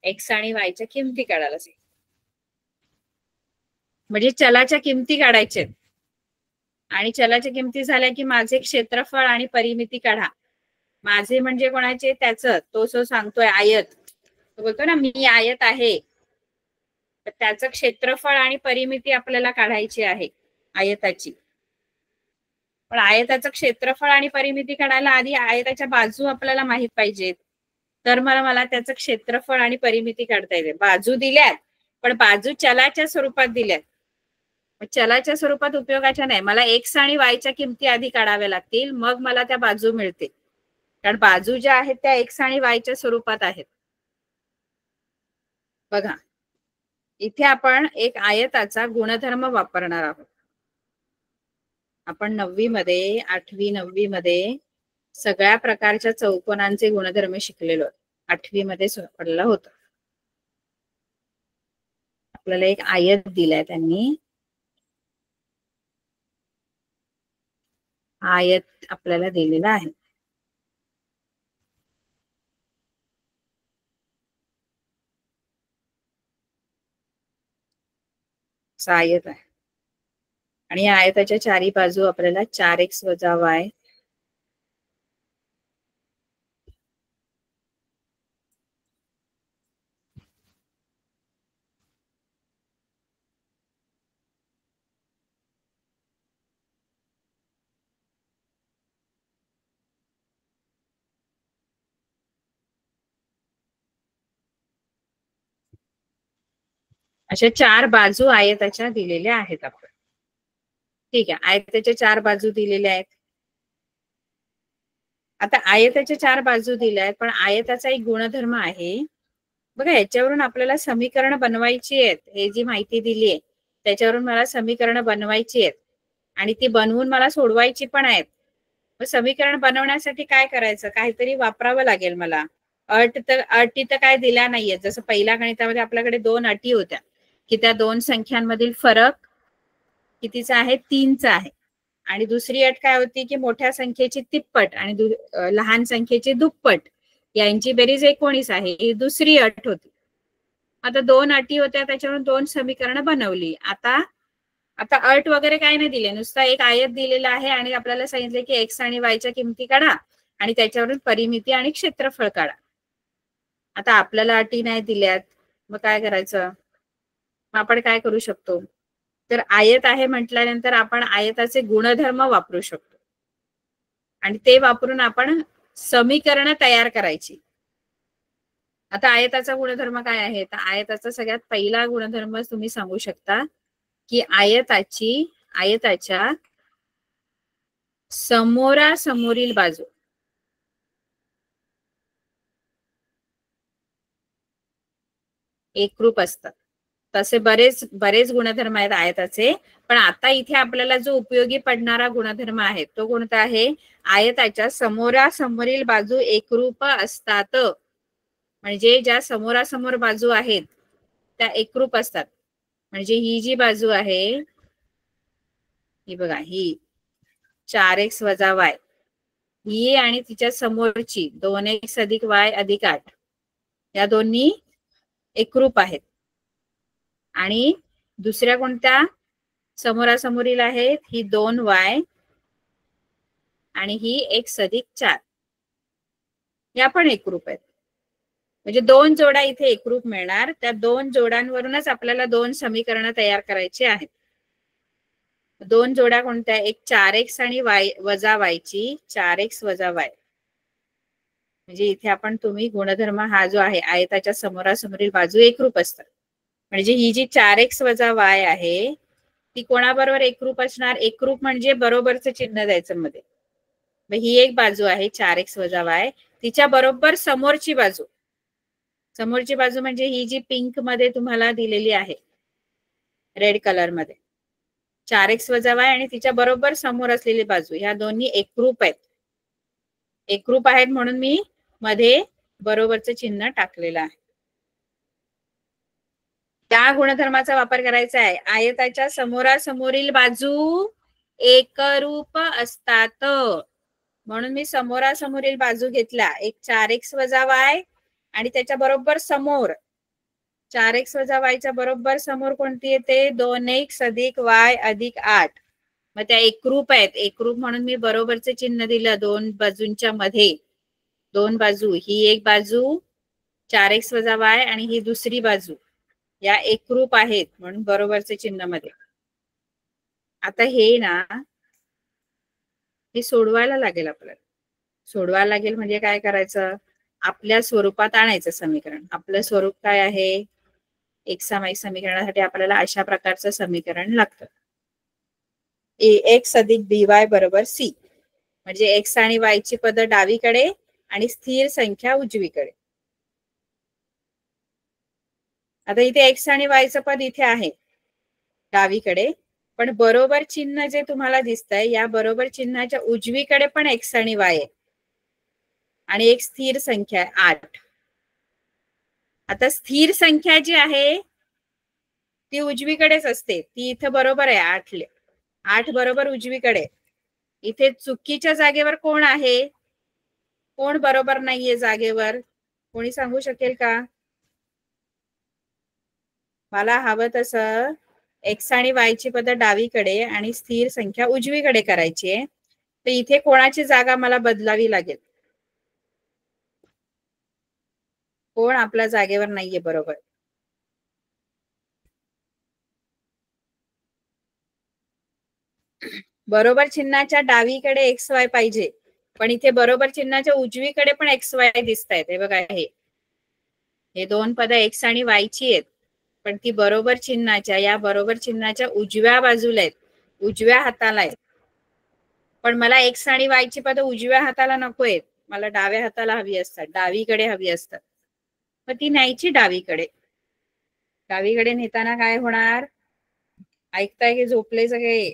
[SPEAKER 1] x आणि y च्या किमती काढायला सांगितलं. म्हणजे चलाच्या किमती काढायच्या. आणि चलाच्या किमती झाल्या की माझे क्षेत्रफळ आणि परिमिती काढा. माझे म्हणजे कोणाचे? त्याचं, तो जो सांगतोय आयत, तो बोलतो ना मी आयत आहे, तर त्याचं क्षेत्रफळ आणि परिमिती आपल्याला काढायची आहे आयताची. पण आयताचं क्षेत्रफळ आणि परिमिती काढायला आधी आयताच्या बाजू आपल्याला माहित पाहिजेत, तर मला त्याचं क्षेत्रफळ आणि परिमिती काढता येते. बाजू दिल्यात, पण बाजू चलाच्या स्वरूपात दिल्यात. चलाच्या स्वरूपात उपयोगाच्या नाही, मला x आणि y च्या किमती आधी काढाव्या लागतील, मग मला त्या बाजू मिळते. कारण बाजू ज्या आहेत त्या x आणि y च्या स्वरूपात आहेत. बघा इथे आपण एक आयताचा गुणधर्म वापरणार आहोत. आपण 9वी मध्ये, 8वी 9वी मध्ये सगळ्या प्रकारच्या चौकोनांचे गुणधर्म शिकलेलो. 8वी मध्ये सापडलं होतं. आपल्याला एक आयत दिलाय त्यांनी, आयत आपल्याला दिलेला आहे. आयत आहे आणि या आयताच्या चारी बाजू आपल्याला 4x वजा y अशा 4 बाजू आयताच्या दिलेल्या आहेत आपण. ठीक आहे, आयताच्या 4 बाजू दिलेल्या आहेत. आता आयताच्या 4 बाजू दिल्या आहेत, पण आयताचा एक गुणधर्म आहे बघा. याच्यावरून आपल्याला समीकरण बनवायची आहेत. हे जी माहिती दिली आहे त्याच्यावरून मला समीकरण बनवायची आहेत आणि ती बनवून मला सोडवायची पण आहेत. मग समीकरण बनवण्यासाठी काय करायचं, काहीतरी वापरावं लागेल मला. अटी तर काय दिल्या नाहीये. जसं पहिल्या गणितामध्ये आपल्याकडे 2 अटी होत्या की त्या 2 संख्यांमधील फरक कितीचा आहे, 3चा आहे. आणि दुसरी अट काय होती की मोठ्या संख्येची तिप्पट आणि लहान संख्येची दुप्पट यांची बेरीज 19 आहे, ही दुसरी अट होती. आता 2 अटी होत्या, त्याच्यावरून 2 समीकरणं बनवली. आता अट वगैरे काय नाही दिले, नुसता एक आयत दिलेला आहे आणि आपल्याला सांगितले की x आणि y च्या किमती काढा आणि त्याच्यावरून परिमिती आणि क्षेत्रफळ काढा. आता आपल्याला अटी नाही दिल्यात, मग काय करायचं? आपण काय करू शकतो, तर आयत आहे म्हटल्यानंतर आपण आयताचे गुणधर्म वापरू शकतो आणि ते वापरून आपण समीकरण तयार करायची. आता आयताचा गुणधर्म काय आहे, तर आयताचा सगळ्यात पहिला गुणधर्म तुम्ही सांगू शकता की आयताच्या समोरासमोरील बाजू एकरूप असतात. तसे बरेच गुणधर्म आहेत आयताचे, पण आता इथे आपल्याला जो उपयोगी पडणारा गुणधर्म आहे तो कोणता आहे, आयताच्या समोरासमोरील बाजू एकरूप असतात. म्हणजे ज्या समोरासमोर बाजू आहेत त्या एकरूप असतात. म्हणजे ही जी बाजू आहे, ही बघा, ही 4x वजा y, ही आणि तिच्या समोरची 2x अधिक y अधिक 8, या दोन्ही एकरूप आहेत. आणि दुसऱ्या कोणत्या समोरासमोरील आहेत, ही 2y आणि ही x अधिक 4, या पण एकरूप आहेत. म्हणजे 2 जोड्या इथे एकरूप मिळणार. त्या 2 जोड्यांवरूनच आपल्याला 2 समीकरण तयार करायची आहेत. 2 जोड्या कोणत्या, एक 4x आणि y वजा y ची, 4x वजा y. म्हणजे इथे आपण तुम्ही गुणधर्म हा जो आहे, आयताच्या समोरासमोरील बाजू एकरूप असतात. म्हणजे ही जी 4x वजा y आहे ती कोणाबरोबर एकरूप असणार, एकरूप म्हणजे बरोबरचं चिन्ह द्यायचं मध्ये. ही एक बाजू आहे 4x वजा y, तिच्या बरोबर समोरची बाजू म्हणजे ही जी पिंक मध्ये तुम्हाला दिलेली आहे, रेड कलर मध्ये, 4x वजा y आणि तिच्या बरोबर समोर असलेली बाजू, ह्या दोन्ही एकरूप आहेत. एकरूप आहेत म्हणून मी मध्ये बरोबरचं चिन्ह टाकलेलं आहे. त्या गुणधर्माचा वापर करायचा आहे. आयताच्या समोरासमोरील बाजू एकरूप असतात म्हणून मी समोरासमोरील बाजू घेतला, एक 4x वजा y आणि त्याच्या बरोबर समोर 4x वजा y च्या बरोबर समोर कोणती येते, 2x अधिक y अधिक 8. मग त्या एकरूप आहेत. एकरूप म्हणून मी बरोबरचे चिन्ह दिलं दोन बाजूंच्या मध्ये. दोन बाजू, ही एक बाजू 4x वजा y आणि ही दुसरी बाजू, या एकरूप आहेत म्हणून बरोबरचे चिन्ह मध्ये. आता हे ना, हे सोडवायला लागेल आपल्याला. सोडवायला लागेल म्हणजे काय करायचं, आपल्या स्वरूपात आणायचं समीकरण. आपलं स्वरूप काय आहे, एकसमाई समीकरणासाठी आपल्याला अशा प्रकारचं समीकरण लागतं. ax अधिक by बरोबर c. म्हणजे x आणि y ची पद डावीकडे आणि स्थिर संख्या उजवीकडे. आता इथे x आणि y चं पद इथे आहे डावीकडे, पण बरोबर चिन्ह जे तुम्हाला दिसतंय, या बरोबर चिन्हाच्या उजवीकडे पण x आणि y आहे आणि एक स्थिर संख्या आहे 8. आता स्थिर संख्या जी आहे ती उजवीकडेच असते, ती इथं बरोबर आहे. 8 बरोबर उजवीकडे. इथे चुकीच्या जागेवर कोण आहे, कोण बरोबर नाहीये जागेवर, कोणी सांगू शकेल का? मला हवं तसं एक्स आणि वाय ची पद डावीकडे आणि स्थिर संख्या उजवीकडे करायची आहे. तर इथे कोणाची जागा मला बदलावी लागेल? कोण आपल्या जागेवर नाहीये बरोबर? बरोबर चिन्हाच्या डावीकडे एक्स वाय पाहिजे, पण इथे बरोबर चिन्हाच्या उजवीकडे पण एक्स वाय दिसत आहेत. हे बघा, हे दोन पद एक्स आणि वाय ची आहेत, पण ती बरोबर चिन्हाच्या, या बरोबर चिन्हाच्या उजव्या बाजूला आहेत, उजव्या हाताला आहेत. पण मला एक्स आणि वाय ची पद उजव्या हाताला नको आहेत, मला डाव्या हाताला हवी असतात, डावीकडे हवी असतात. मग ती न्यायची डावीकडे. डावीकडे नेताना काय होणार? ऐकताय की झोपले सगळे?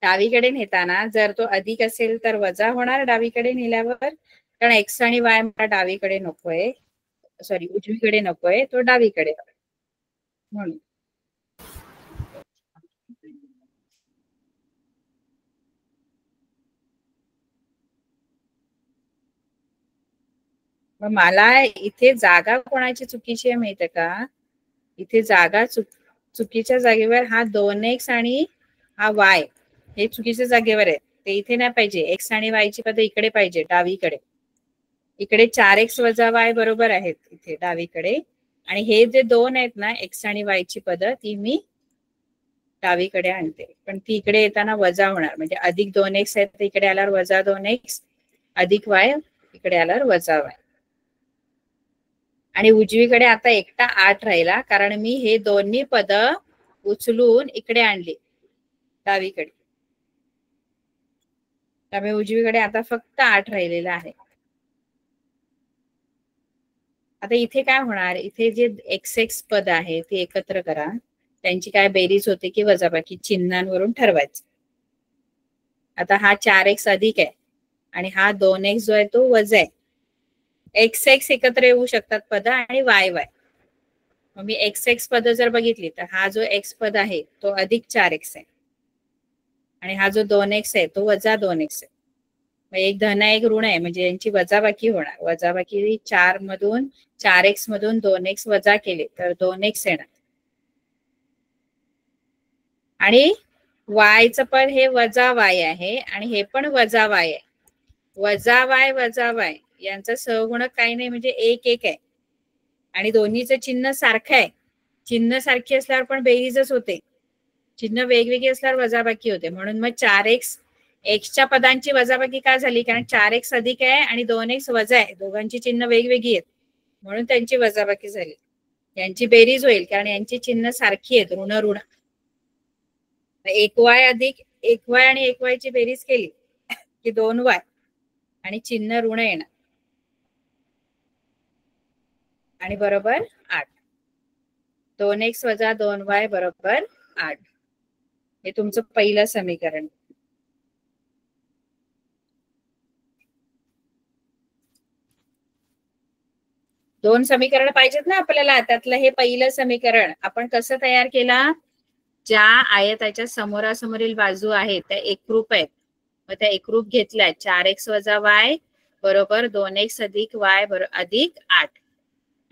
[SPEAKER 1] डावीकडे नेताना जर तो अधिक असेल तर वजा होणार डावीकडे नेल्यावर, कारण एक्स आणि वाय मला डावीकडे नकोय, सॉरी उजवीकडे नकोय, तो डावीकडे म्हणून. मग मला इथे जागा कोणाची चुकीची आहे माहितीये का? इथे जागा चुकीच्या जागेवर हा 2x आणि हा y हे चुकीच्या जागेवर आहे. ते इथे नाही पाहिजे. एक्स आणि वाय ची पद इकडे पाहिजे, डावीकडे. इकडे 4x वजा y बरोबर आहेत इथे डावीकडे, आणि हे जे दोन आहेत ना एक्स आणि वाय ची पद, ती मी डावीकडे आणते. पण ती इकडे येताना वजा होणार, म्हणजे अधिक 2x आहेत इकडे आल्यावर वजा 2x, अधिक y इकडे आल्यावर वजा y. आणि उजवीकडे आता एकटा 8 राहिला, कारण मी हे दोन्ही पद उचलून इकडे आणली डावीकडे. त्यामुळे उजवीकडे आता फक्त 8 राहिलेला आहे. आता इथे काय होणार? इथे जे x पद आहे ते एकत्र करा, त्यांची काय बेरीज होते की वजाबाकी चिन्हांवरून ठरवायचं. आता हा 4x अधिक आहे आणि हा 2x जो आहे तो वजा आहे. x एकत्र येऊ शकतात पद आणि y. मग मी x पद जर बघितली तर हा जो x पद आहे तो अधिक 4x आहे, आणि हा जो 2x आहे तो वजा 2x आहे. मग एक धन एक ऋण आहे, म्हणजे यांची वजाबाकी होणार. वजाबाकी 4x मधून 2x वजा केले तर 2x येणार. आणि वायचं पण हे वजा y आहे आणि हे पण वजा y आहे. वजा y यांचा सहगुणक काही नाही, म्हणजे 1 आहे. आणि दोन्हीचं चिन्ह सारखं आहे. चिन्ह सारखी असल्यावर पण बेरीजच होते, चिन्ह वेगवेगळी असल्यावर वजाबाकी होते. म्हणून मग 4x एक्सच्या पदांची वजाबाकी का झाली? कारण 4x अधिक आहे आणि 2x वजा आहे, दोघांची चिन्ह वेगवेगळी आहेत, म्हणून त्यांची वजाबाकी झाली. यांची बेरीज होईल कारण यांची चिन्ह सारखी आहेत, ऋण ऋण. 1y अधिक 1y आणि 1y ची बेरीज केली की 2y, आणि चिन्ह ऋण येणार, आणि बरोबर 8. 2x वजा 2y बरोबर 8. हे तुमचं पहिलं समीकरण. दोन समीकरण पाहिजेत ना आपल्याला, त्यातलं हे पहिलं समीकरण आपण कसं तयार केला? ज्या आयताच्या समोरासमोरील बाजू आहेत त्या एकरूप आहेत, मग त्या एकरूप घेतल्या. 4x वजा y बरोबर 2x अधिक y अधिक 8,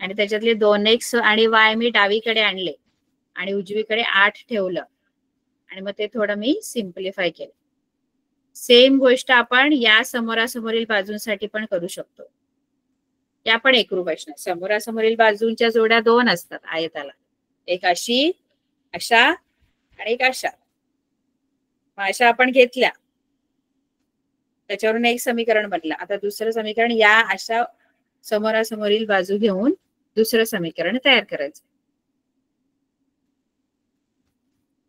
[SPEAKER 1] आणि त्याच्यातले 2x आणि y मी डावीकडे आणले आणि उजवीकडे 8 ठेवलं, आणि मग ते थोडं मी सिम्प्लिफाय केलं. सेम गोष्ट आपण या समोरासमोरील बाजूंसाठी पण करू शकतो. त्या पण एकरूप असणार. समोरासमोरील बाजूंच्या जोड्या 2 असतात आयताला, एक अशी, अशा आणि एक अशा. मग अशा आपण घेतल्या, त्याच्यावरून एक समीकरण बनलं. आता दुसरं समीकरण या अशा समोरासमोरील बाजू घेऊन दुसरं समीकरण तयार करायचं.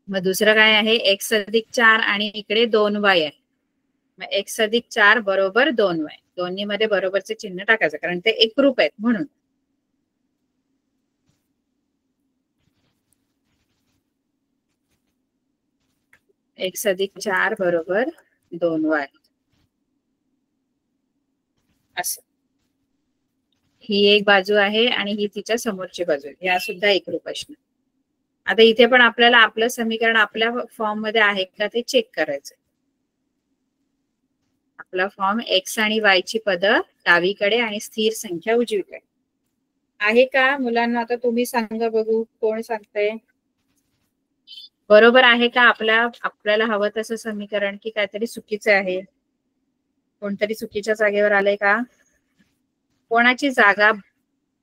[SPEAKER 1] मग दुसरं काय आहे? x अधिक 4 आणि इकडे 2y आहे. मग x अधिक 4 बरोबर 2y. दोन्ही मध्ये बरोबरचे चिन्ह टाकायचं, कारण ते एकरूप आहेत म्हणून. x अधिक 4 बरोबर 2y. असं ही एक बाजू आहे आणि ही तिच्या समोरची बाजू आहे. या सुद्धा एकरूप प्रश्न. आता इथे पण आपल्याला आपलं समीकरण आपल्या फॉर्म मध्ये आहे का ते चेक करायचं. आपला फॉर्म एक्स आणि वाय ची पद डावीकडे आणि स्थिर संख्या उजवीकडे आहे का मुलांना? आता तुम्ही सांगा बघू, कोण सांगतंय? बरोबर आहे का आपल्याला हवं तसं समीकरण की काहीतरी चुकीचं आहे? कोणतरी चुकीच्या जागेवर आलंय का? कोणाची जागा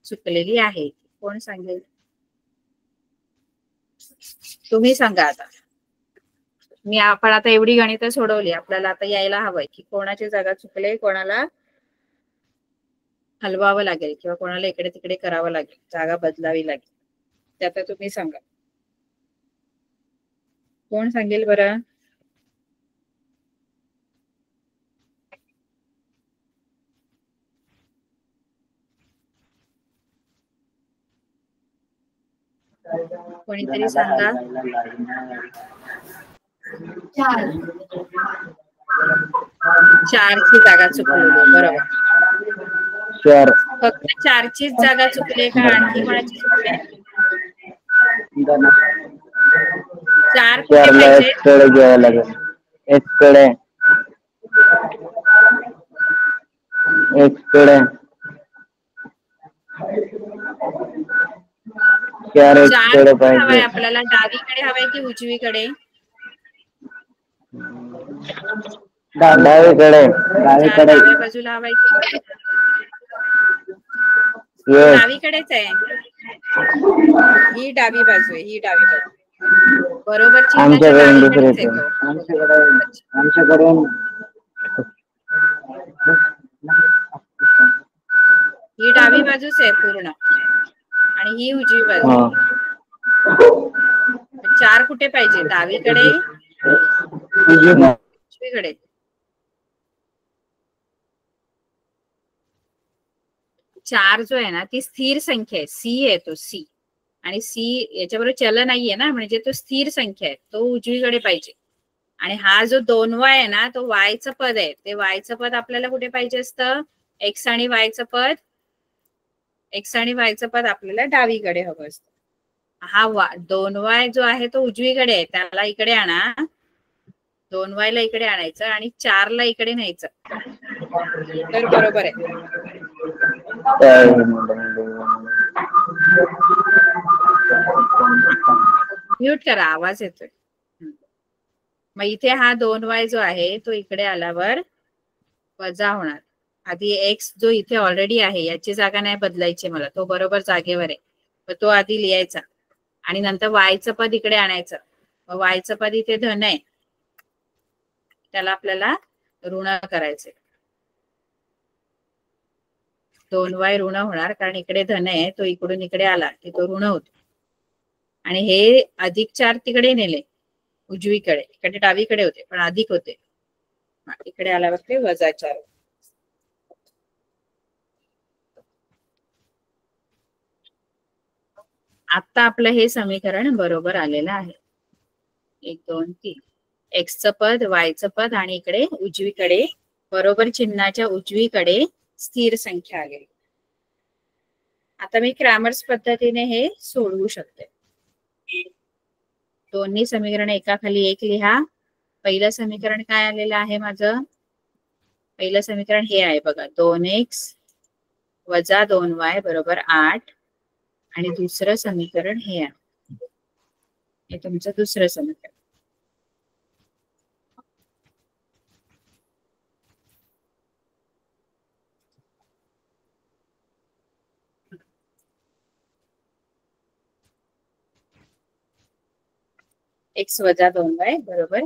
[SPEAKER 1] चुकलेली आहे? कोण सांगेल? तुम्ही सांगा. आता आपण आता एवढी गणितं सोडवली, आपल्याला आता यायला हवंय की कोणाची जागा चुकले, कोणाला हलवावं लागेल किंवा कोणाला इकडे तिकडे करावं लागेल, जागा बदलावी लागेल. ते आता तुम्ही सांगा. कोण सांगेल बरं? कोणीतरी सांगा. 4 ची जागा चुकलेली. बरोबर. फक्त 4 चीच जागा चुकली का आणखी कोणाची चुकली? 4 कुठे पाहिजे?
[SPEAKER 2] कडे घ्यावं लागेल. एक कडे
[SPEAKER 1] 4 कुठे हवाय आपल्याला? डावीकडे हवाय की उजवीकडे?
[SPEAKER 2] डावीकडे.
[SPEAKER 1] 4 डाव्या बाजूला हवाय की डावीकडेच आहे? ही डावी बाजू आहे, ही डावी बाजू. बरोबर चिन्हाच्या डावीकडेच येतो.
[SPEAKER 2] आमच्याकडे
[SPEAKER 1] ही डावी बाजूच आहे पूर्ण आणि ही उजवी बाजू. 4 कुठे पाहिजे? डावीकडे उजवीकडे? 4 जो आहे ना ती स्थिर संख्या आहे, सी आहे तो सी. आणि सी याच्याबरोबर चल नाहीये ना, म्हणजे तो स्थिर संख्या आहे, तो उजवीकडे पाहिजे. आणि हा जो 2y आहे ना तो वायचं पद आहे. ते वायचं पद आपल्याला कुठे पाहिजे असतं? एक्स आणि वायचं पद. एक्स आणि वायचं पद आपल्याला डावीकडे हवं असतं. हा 2y जो आहे तो उजवीकडे आहे, त्याला इकडे आणा. 2y ला इकडे आणायचं आणि 4 ला इकडे न्यायचं. तर बरोबर आहे. म्यूट करा, आवाज येतोय. मग इथे हा 2y जो आहे तो इकडे आल्यावर वजा होणार. आधी एक्स जो इथे ऑलरेडी आहे याची जागा नाही बदलायची मला, तो बरोबर जागेवर आहे, तर तो आधी लिहायचा. आणि नंतर वायचं पद इकडे आणायचं. वायचं पद इथे धन आहे, त्याला आपल्याला ऋण करायचे. 2y ऋण होणार कारण इकडे धन आहे, तो इकडून इकडे आला की तो ऋण होतो. आणि हे अधिक 4 तिकडे नेले उजवीकडे, इकडे डावीकडे होते पण अधिक होते, इकडे आल्यावर ते वजा 4. आता आपलं हे समीकरण बरोबर आलेलं आहे. 1 2 3 एक्सचं पद, वायचं पद आणि इकडे उजवीकडे बरोबर चिन्हाच्या उजवीकडे स्थिर संख्या आली. आता मी क्रॅमर्स पद्धतीने हे सोडवू शकते. दोन्ही समीकरण एकाखाली एक लिहा. पहिलं समीकरण काय आलेलं आहे माझं? पहिलं समीकरण हे आहे बघा, 2x वजा 2y बरोबर 8. आणि दुसरं समीकरण हे आहे, हे तुमचं दुसरं समीकरण. एक्स वजा 2y बरोबर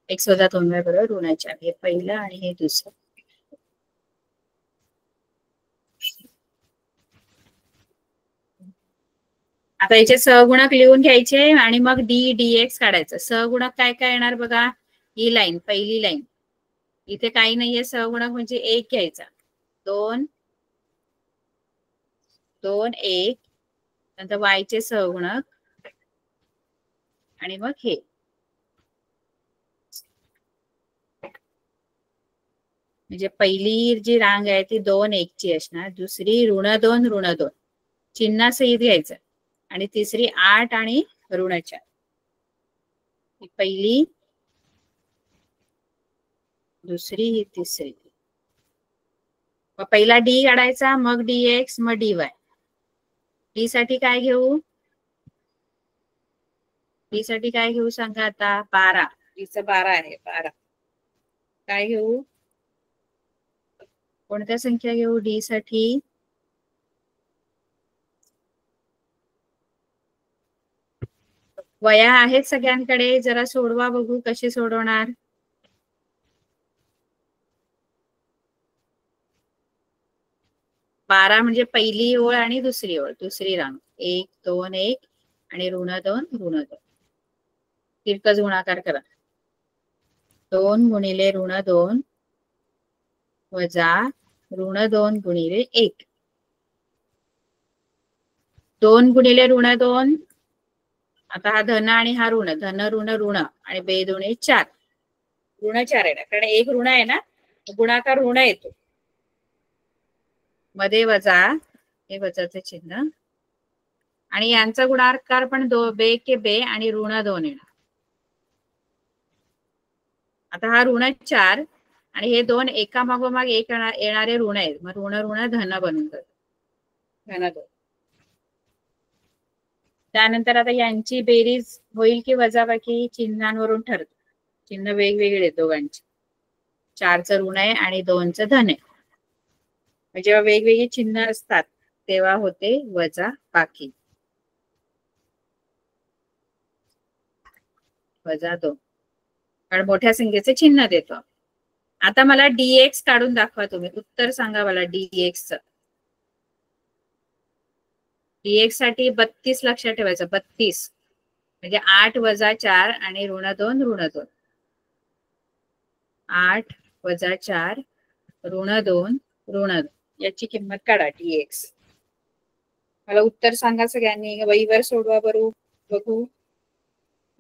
[SPEAKER 1] एक्स वजा 2y बरोबर ऋण 4. हे पहिलं आणि हे दुसरं. आता याचे सहगुणक लिहून घ्यायचे आणि मग डी डीएक्स काढायचं. सहगुणक काय काय येणार बघा, ही लाईन पहिली लाईन, इथे काही नाहीये सहगुणक म्हणजे 1 घ्यायचा. 2 2 1 नंतर वायचे सहगुणक आणि मग हे म्हणजे पहिली जी रांग आहे ती 2 1 ची असणार, दुसरी -2 -2 चिन्हासहित घ्यायचं आणि तिसरी 8 आणि -4. पहिली, दुसरी, ही तिसरी. मग पहिला डी काढायचा, मग dx, मग dy. डी साठी काय घेऊ? डी साठी काय घेऊ सांगा आता? 12. डीचं 12 आहे. 12 काय घेऊ? कोणत्या संख्या घेऊ डी साठी? वया आहेत सगळ्यांकडे, जरा सोडवा बघू कशी सोडवणार. बारा म्हणजे पहिली ओळ आणि दुसरी ओळ, दुसरी रांग. 1 2 1 आणि -2 -2. तिरकस गुणाकार करा. 2 गुणिले -2 वजा -2 गुणिले 1. 2 गुणिले -2, आता हा धन आणि हा ऋण, धन ऋण ऋण आणि 2 दुणे 4. ऋण 4 आहे ना, कारण 1 ऋण आहे ना, गुणाकार ऋण येतो. मध्ये वजा, हे वजाचे चिन्ह, आणि यांचा गुणाकार पण बे के बे आणि -2 येणार. आता हा ऋण 4 आणि हे 2 एकामागोमाग एक येणारे ऋण आहेत, मग ऋण ऋण धन बनून जात, धन 2. त्यानंतर आता यांची बेरीज होईल की वजाबाकी चिन्हांवरून ठरत. चिन्ह वेगवेगळे आहेत दोघांची. 4चं ऋण आहे आणि 2चं धन आहे. जेव्हा वेगवेगळी चिन्ह असतात तेव्हा होते वजा बाकी. -2, कारण मोठ्या संख्येचे चिन्ह देतो. आता मला dx काढून दाखवा तुम्ही. उत्तर सांगा मला dx चं. dx साठी 32 लक्षात ठेवायचं. 32 म्हणजे 8 वजा 4 आणि -2 -2. 8 वजा 4 -2 -2 याची किंमत काढा dx. मला उत्तर सांगा सगळ्यांनी. वहीवर सोडवा बघू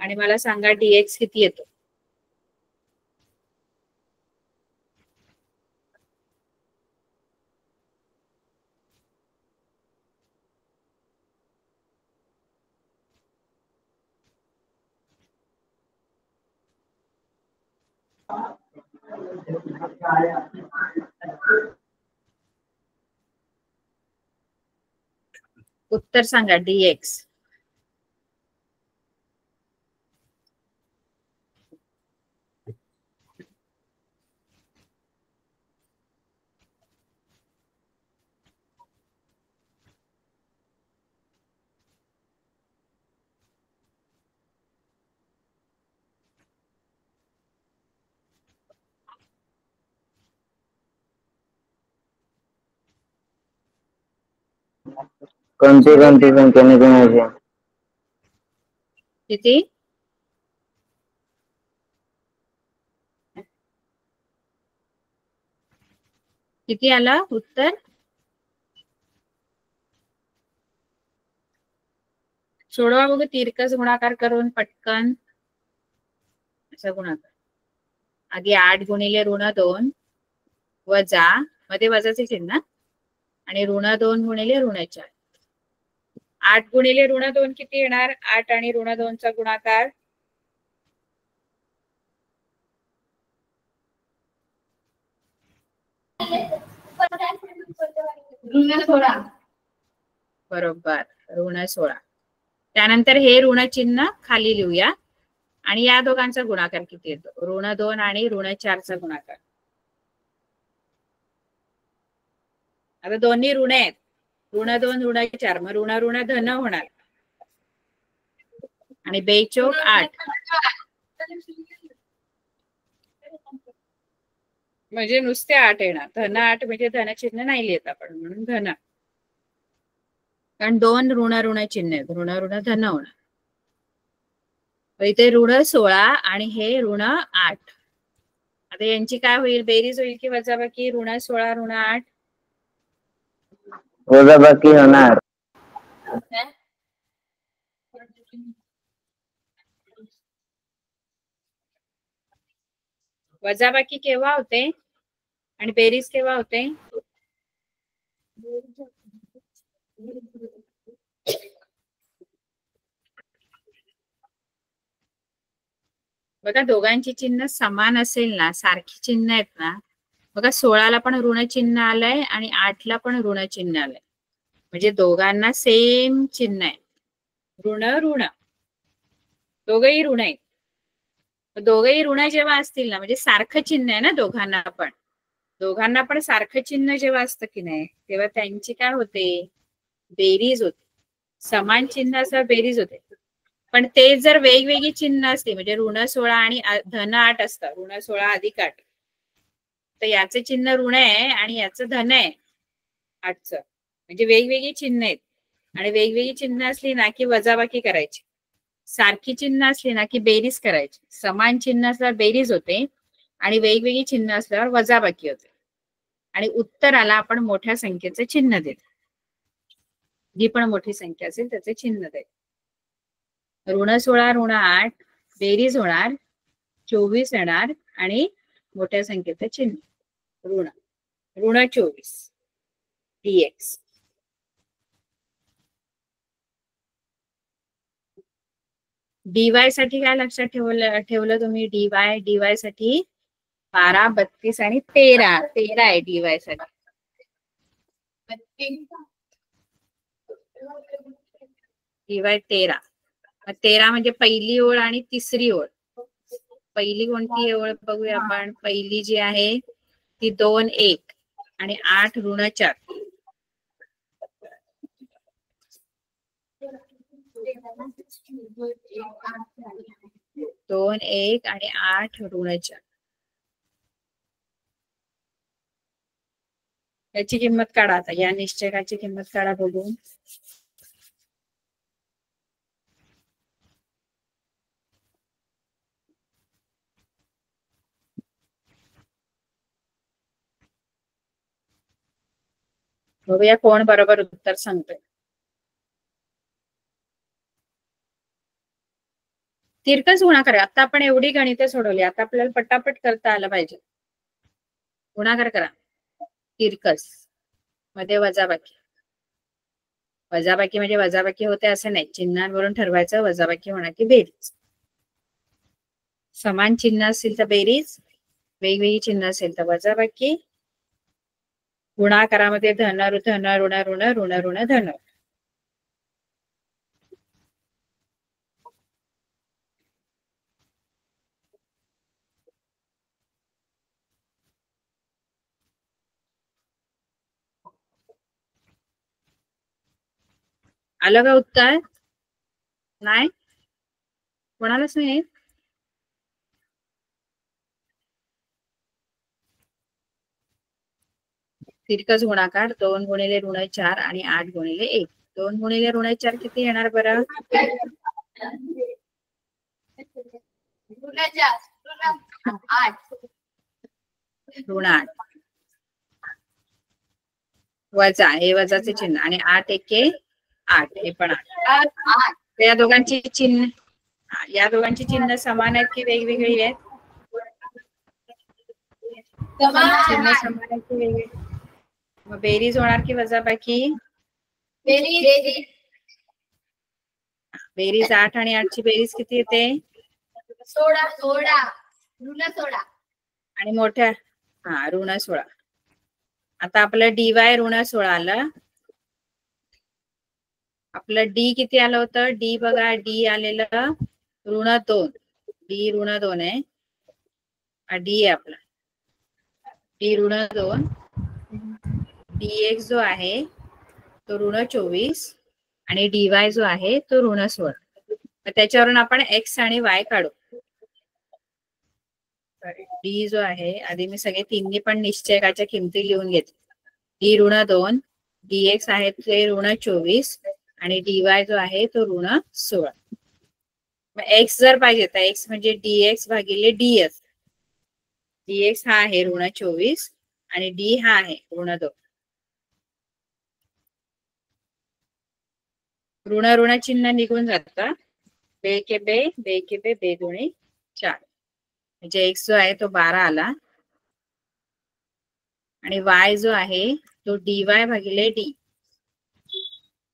[SPEAKER 1] आणि मला सांगा dx किती येतो. उत्तर सांगा dx.
[SPEAKER 2] कोणती संख्येने गुणायचे?
[SPEAKER 1] किती? किती आला उत्तर? सोडवा बघू. तिरकस गुणाकार करून पटकन. असा गुणाकार. आधी 8 गुणिले -2 वजा, मध्ये वजाचे चिन्ह, आणि -2 गुणिले -4. 8 गुणिले -2 किती येणार? 8 आणि -2चा गुणाकार. बरोबर, -16. त्यानंतर हे ऋण चिन्ह खाली लिहूया आणि या दोघांचा गुणाकार किती येतो? -2 आणि -4चा गुणाकार. आता दोन्ही ऋण आहेत. -2 -4, मग ऋण ऋण धन होणार आणि 2 चौक 8. म्हणजे नुसते 8 येणार. धन 8 म्हणजे धनचिन्ह नाही लिहित आपण, म्हणून धन. कारण 2 ऋण ऋण चिन्ह आहेत, ऋण ऋण धन होणार. इथे -16 आणि हे -8. आता यांची काय होईल? बेरीज होईल की वजाबाकी? -16 -8.
[SPEAKER 2] वजाबाकी होणार.
[SPEAKER 1] वजाबाकी केव्हा होते? आणि बेरीज केव्हा होते? बघा दोघांची चिन्ह समान असेल ना, सारखी चिन्ह आहेत ना, बघा 16ला पण ऋण चिन्ह आलंय आणि 8ला पण ऋण चिन्ह आलंय, म्हणजे दोघांना सेम चिन्ह आहे. ऋण ऋण दोघही ऋण आहेत. दोघही ऋण जेव्हा असतील ना, म्हणजे सारखं चिन्ह आहे ना दोघांना पण सारखं चिन्ह जेव्हा असतं की नाही, तेव्हा त्यांची काय होते? बेरीज होते. समान चिन्ह असं बेरीज होते. पण ते जर वेगवेगळी चिन्ह असते, म्हणजे ऋण 16 आणि धन 8 असतं, ऋण 16 अधिक 8, तर याचे चिन्ह ऋण आहे आणि याचं धन आहे 8चं, म्हणजे वेगवेगळी चिन्ह आहेत. आणि वेगवेगळी चिन्ह असली ना की वजाबाकी करायची, सारखी चिन्ह असली ना की बेरीज करायची. समान चिन्ह असल्यावर बेरीज होते आणि वेगवेगळी चिन्ह असल्यावर वजाबाकी होते. आणि उत्तराला आपण मोठ्या संख्येचं चिन्ह देतो. जी पण मोठी संख्या असेल त्याचे चिन्ह देतो. ऋण 16 ऋण 8 बेरीज होणार 24 येणार आणि मोठ्या संख्येचं चिन्ह ऋण 24 dx. डीवाय साठी काय लक्षात ठेवलं तुम्ही? डीवाय साठी 12, 32 आणि 13 आहे डीवाय साठी. डीवाय 13 म्हणजे पहिली ओळ आणि तिसरी ओळ. पहिली कोणती ओळ बघूया आपण. पहिली जी आहे ती 2 1 आणि 8 ऋण 4. दोन 1 आणि 8 ऋण 4. याची किंमत काढा. आता या निश्चयकाची किंमत काढा बघू. बघूया कोण बरोबर उत्तर सांगतोय. तिरकस गुणाकार. आता आपण एवढी गणिते सोडवली, आता आपल्याला पटापट करता आलं पाहिजे. गुणाकार करा. तिरकस मध्ये वजाबाकी. वजाबाकी म्हणजे वजाबाकी होते असं नाही, चिन्हांवरून ठरवायचं वजाबाकी होणार की बेरीज. समान चिन्ह असेल तर बेरीज, वेगवेगळी चिन्ह असेल तर वजाबाकी. गुणाकारामध्ये धन धन ऋण ऋण ऋण ऋण धन. आलं का उत्तर? नाही कोणालाच नाही. तिरकस गुणाकार 2 गुणिले ऋण 4 आणि 8 गुणिले 1. 2 गुणिले ऋण 4 किती येणार बरं? ऋण 8 वजा, हे वजाचे चिन्ह आणि 8 एके 8, हे पण 8. या दोघांची चिन्ह समान आहेत की वेगवेगळी आहेत? चिन्ह समान आहेत की वेगवेगळी? मग बेरीज होणार की वजाबाकी? बेरीज 8 आणि 8 ची बेरीज किती येते?
[SPEAKER 3] 16 ऋण 16
[SPEAKER 1] आणि मोठ्या ऋण 16. आता आपलं डीवाय ऋण 16 आलं. आपलं डी किती आलं होतं? डी बघा, डी आलेलं ऋण 2. डी ऋण 2 आहे. डी आहे आपला डी ऋण 2. डीएक्स जो आहे तो ऋण 24 आणि डीवाय जो आहे तो ऋण 16. त्याच्यावरून आपण एक्स आणि वाय काढू. डी जो आहे, आधी मी सगळे तिन्ही पण निश्चयकाच्या किमती लिहून घेतली. डी ऋण 2, डीएक्स आहे ते ऋण 24 आणि डीवाय जो आहे तो ऋण 16. मग एक्स जर पाहिजे तर एक्स म्हणजे डीएक्स भागिले डीएस. डीएक्स हा आहे ऋण 24 आणि डी हा आहे ऋण 2. ऋण ऋण चिन्ह निघून जातं. बे के बे, बे के बे, बे दुणे 4. म्हणजे एक्स जो आहे तो 12 आला आणि y जो आहे तो dy भागिले d.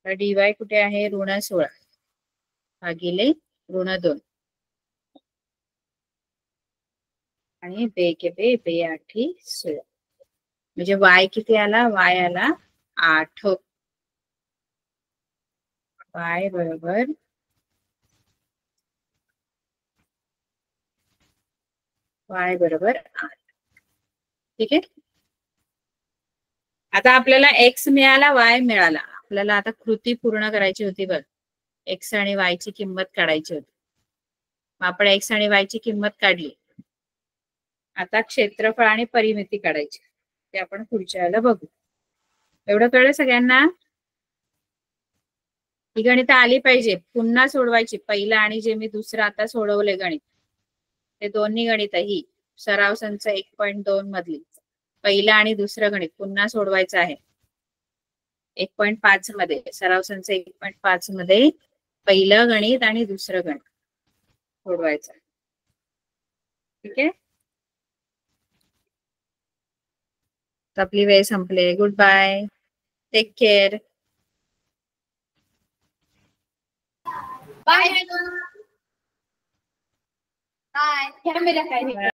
[SPEAKER 1] तर dy कुठे आहे? ऋण 16 भागिले ऋण 2 आणि बे के बे बे 8 16. म्हणजे y किती आला? y आला 8. y बरोबर y बरोबर 8. ठीक आहे. आता आपल्याला x मिळाला, y मिळाला. आपल्याला आता कृती पूर्ण करायची होती बघ. x आणि y ची किंमत काढायची होती. आपण x आणि y ची किंमत काढली. आता क्षेत्रफळ आणि परिमिती काढायची. ते आपण पुढच्या वेळेला बघू. एवढं कळलं सगळ्यांना? ही गणित आली पाहिजे. पुन्हा सोडवायची. पहिलं आणि जे मी दुसरं आता सोडवले गणित, ते दोन्ही गणित ही सराव संच 1.2 मधली पहिलं आणि दुसरं गणित पुन्हा सोडवायचं आहे. 1.5 मध्ये सराव संच 1.5 मध्ये पहिलं गणित आणि दुसरं गणित सोडवायचं. ठीक आहे. आपली वेळ संपले. Good bye. Take care.
[SPEAKER 3] Bye. Bye. Camera काय